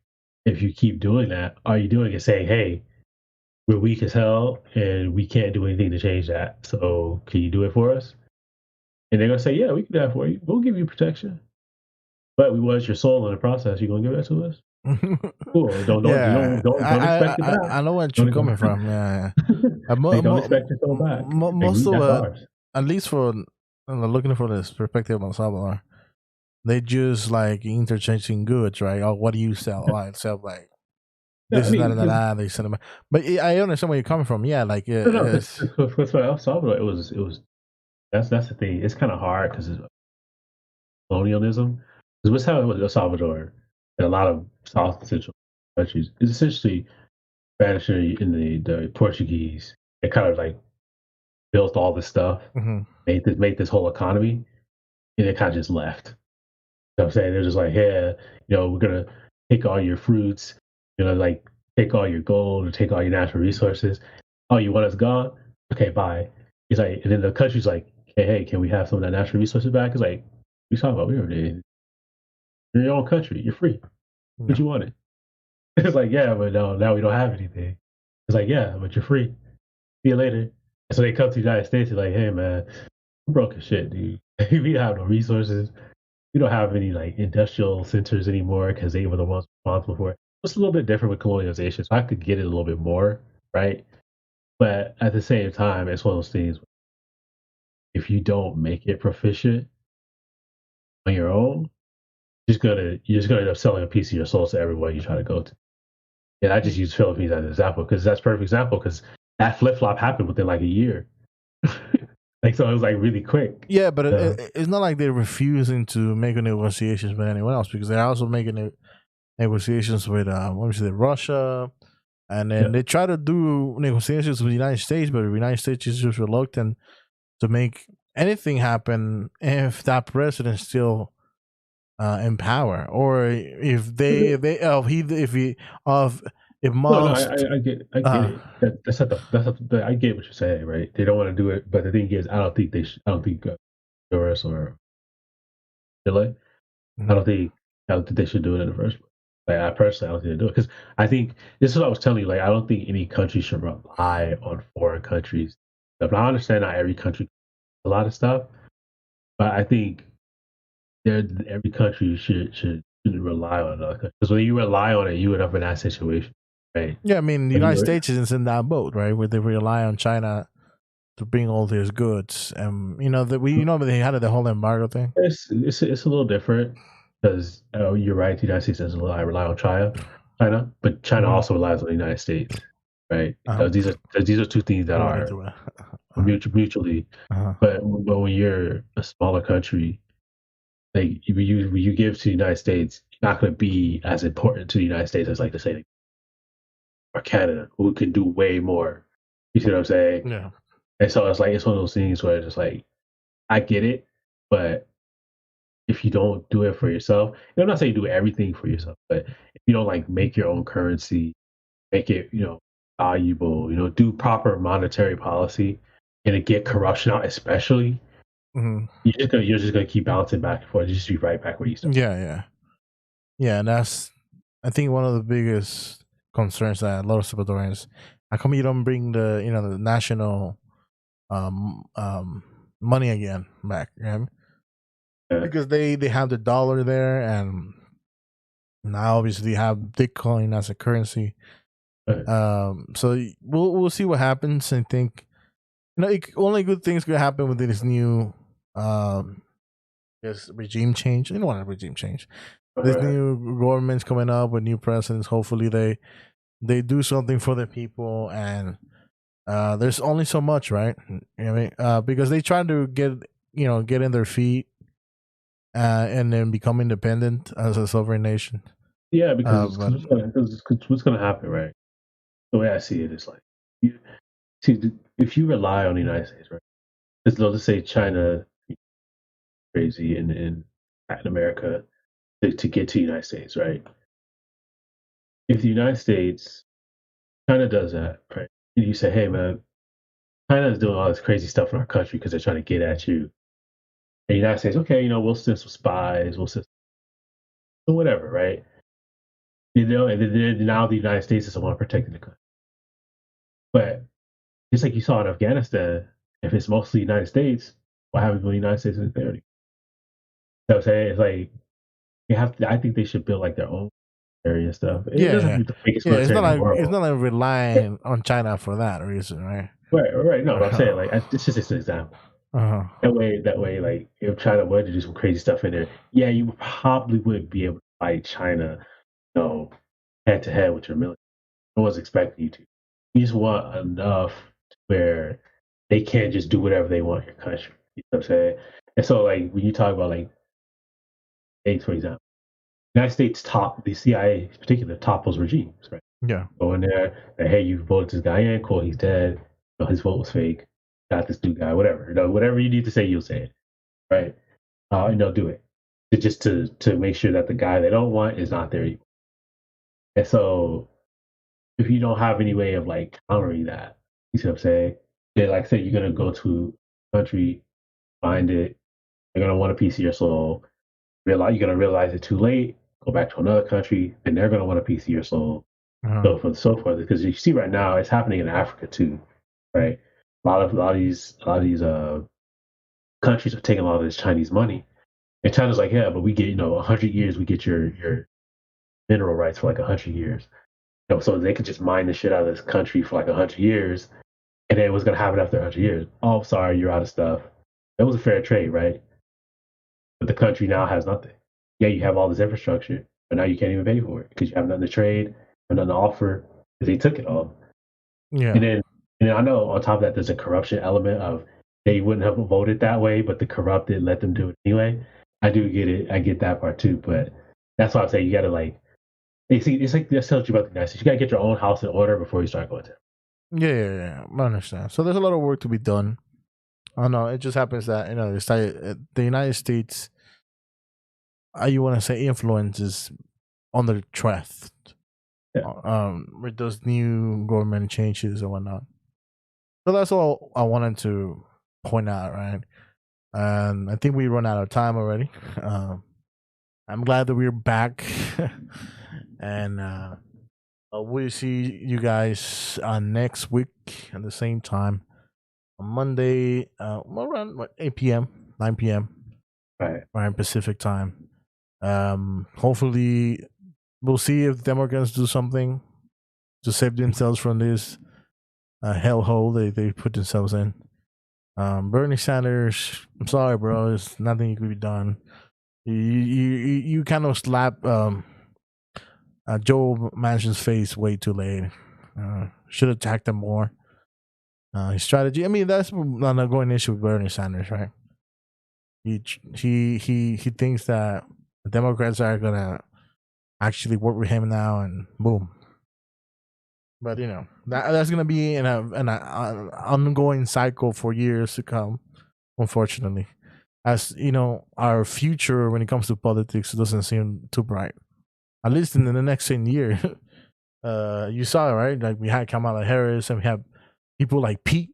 if you keep doing that, all you're doing is saying, hey, we're weak as hell and we can't do anything to change that. So can you do it for us? And they're gonna say, yeah, we can do that for you. We'll give you protection. But we want your soul in the process. You gonna give that to us? Cool. Don't expect it back. I know where you're coming from. Yeah. Don't expect it to go back. Most of at least for looking for this perspective on Salvador, they just like interchanging goods, right? Oh, what do you sell? Oh, I sell like this is that. They send them. But I understand where you're coming from. Yeah, like that's what El Salvador. It was. That's the thing. It's kind of hard because it's colonialism. Because what's happening with El Salvador and a lot of South and Central countries. It's essentially Spanish and the Portuguese. They kind of like built all this stuff, Hmm. made this whole economy, and they kind of just left. You know what I'm saying? They're just like, yeah, we're gonna take all your fruits, like take all your gold or take all your natural resources. Oh, you want us gone? Okay, bye. He's like, and then the country's like, hey, can we have some of that natural resources back? It's like, we talking about? We already you're in your own country. You're free. What Yeah. you wanted? It's like, yeah, but no, now we don't have anything. It's like, yeah, but you're free. See you later. And so they come to the United States and like, hey man, we're broke as shit, dude. We don't have no resources. We don't have any like industrial centers anymore because they were the ones responsible for it. It's a little bit different with colonialization, so I could get it a little bit more, right? But at the same time, it's one of those things. If you don't make it proficient on your own, you're just gonna end up selling a piece of your soul to everyone you try to go to. And I just use Philippines as an example because that's a perfect example because that flip flop happened within like a year. Like so, it was like really quick. Yeah, but Uh, it's not like they're refusing to make negotiations with anyone else because they're also making negotiations with what was it, Russia, and then yeah. they try to do negotiations with the United States, but the United States is just reluctant to make anything happen if that president's still in power, or if he of if No, no, must. I get Uh, it. That's not I get what you're saying, right? They don't want to do it, but the thing is, I don't think I don't think Honduras or Chile, I don't mhm. think, I don't think they should do it in the first place. Like I personally, I don't think they do it because I think this is what I was telling you. Like I don't think any country should rely on foreign countries. But I understand not every country a lot of stuff, but I think every country should rely on another country because when you rely on it, you end up in that situation, right? Yeah, I mean the When United you States is in that boat, right, where they rely on China to bring all these goods, and they had the whole embargo thing. it's a little different because you're right. The United States doesn't rely on China, but China Hmm. also relies on the United States, right? Uh-huh. These are two things that According are to uh-huh. mutually. Uh-huh. But when you're a smaller country, like when you give to the United States, you're not going to be as important to the United States as like to say or Canada, who can do way more. You see what I'm saying? Yeah. And so it's like it's one of those things where it's just like I get it, but if you don't do it for yourself, and I'm not saying do everything for yourself, but if you don't like make your own currency, make it, valuable, do proper monetary policy and to get corruption out, especially, Hmm. you're just gonna keep bouncing back and forth, just be right back where you started. Yeah, yeah, yeah. And that's, I think, one of the biggest concerns that a lot of Salvadorians. How come you don't bring the national um um money again back? Yeah? Yeah. Because they have the dollar there, and now obviously have Bitcoin as a currency. Uh, So we'll see what happens. I think only good things could happen with this new um this regime change. You don't want a regime change. This uh, new government's coming up with new presidents. Hopefully they do something for the people, and there's only so much, right? You know what I mean? Because they try to get in their feet, and then become independent as a sovereign nation. yeah, But because what's gonna happen, right? The way I see it is like, you if you rely on the United States, right? Let's say China crazy in Latin America to get to the United States, right? If the United States China does that, right? And you say, hey man, China is doing all this crazy stuff in our country because they're trying to get at you. And the United States, okay, we'll send some spies, we'll send whatever, right? And then now the United States is the one protecting the country. But just like you saw in Afghanistan, if it's mostly the United States, why haven't the United States in there? You know what I'm saying? It's like you have to. I think they should build like their own area and stuff. It yeah, doesn't have yeah, to be the biggest yeah. It's military not in the like it's world. not like Right, relying on China for that reason, right? right. No, but I'm saying like this is just an example. Uh-huh. That way, like if China were to do some crazy stuff in there, yeah, you probably wouldn't be able to fight China, you know, head to head with your military. No one's expecting you to. You just want enough to where they can't just do whatever they want in your country. You know what I'm saying? And so, like when you talk about like states, for example. United States the CIA in particular topples regimes, right? Yeah. Go in there, and, hey, you voted this guy in, cool, he's dead. No, his vote was fake. Got this new guy, whatever. Whatever you need to say, you'll say it, right? And they'll do it just to make sure that the guy they don't want is not there anymore. And so, if you don't have any way of like countering that, you see what I'm saying? Yeah, like say you're gonna go to a country, find it, they're gonna want a piece of your soul. You're gonna realize it too late. Go back to another country, and they're gonna want a piece of your soul. Uh-huh. So forth and so forth. Because you see right now, it's happening in Africa too, right? A lot of these countries are taking a lot of this Chinese money, and China's like, yeah, but we get 100 years, we get your mineral rights for like 100 years. So they could just mine the shit out of this country for like 100 years, and then what's gonna happen after 100 years? Oh, sorry, you're out of stuff. That was a fair trade, right? But the country now has nothing. Yeah, you have all this infrastructure, but now you can't even pay for it because you have nothing to trade, have nothing to offer because they took it all. Yeah. And then I know on top of that, there's a corruption element of they wouldn't have voted that way, but the corrupted let them do it anyway. I do get it. I get that part too. But that's why I'm saying you got to like, you see, it's like this tells you about the United States. You got to get your own house in order before you start going to. Yeah. I understand. So there's a lot of work to be done. I know it just happens that the United States, you want to say, influence is under threat. Yeah. With those new government changes and whatnot. So that's all I wanted to point out, right? And I think we run out of time already. I'm glad that we're back, and we'll see you guys next week at the same time on Monday, around 8 p.m., 9 p.m. Right. Pacific time. Hopefully, we'll see if Democrats do something to save themselves from this hellhole they put themselves in. Bernie Sanders, I'm sorry, bro. There's nothing you could be done. You kind of slap Joe Manchin's face way too late. Should have attacked him more. His strategy. I mean, that's not a going issue with Bernie Sanders, right? He thinks that the Democrats are gonna actually work with him now, and boom. But that's gonna be an ongoing cycle for years to come, unfortunately. As our future when it comes to politics doesn't seem too bright. At least in the next 10 years. You saw it, right? Like we had Kamala Harris, and we have people like Pete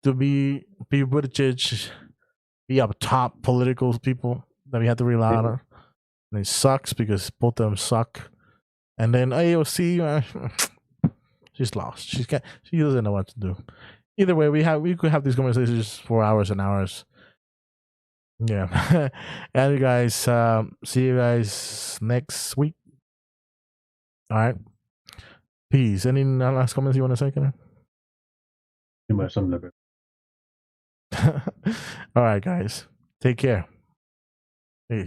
Buttigieg, be up top political people that we have to rely on. And it sucks because both of them suck. And then AOC, she's lost. She doesn't know what to do. Either way, we could have these conversations for hours and hours. Yeah. And you guys, see you guys next week. All right. Peace. Any last comments you want to say, Kenneth? Pretty much something like All right, guys. Take care.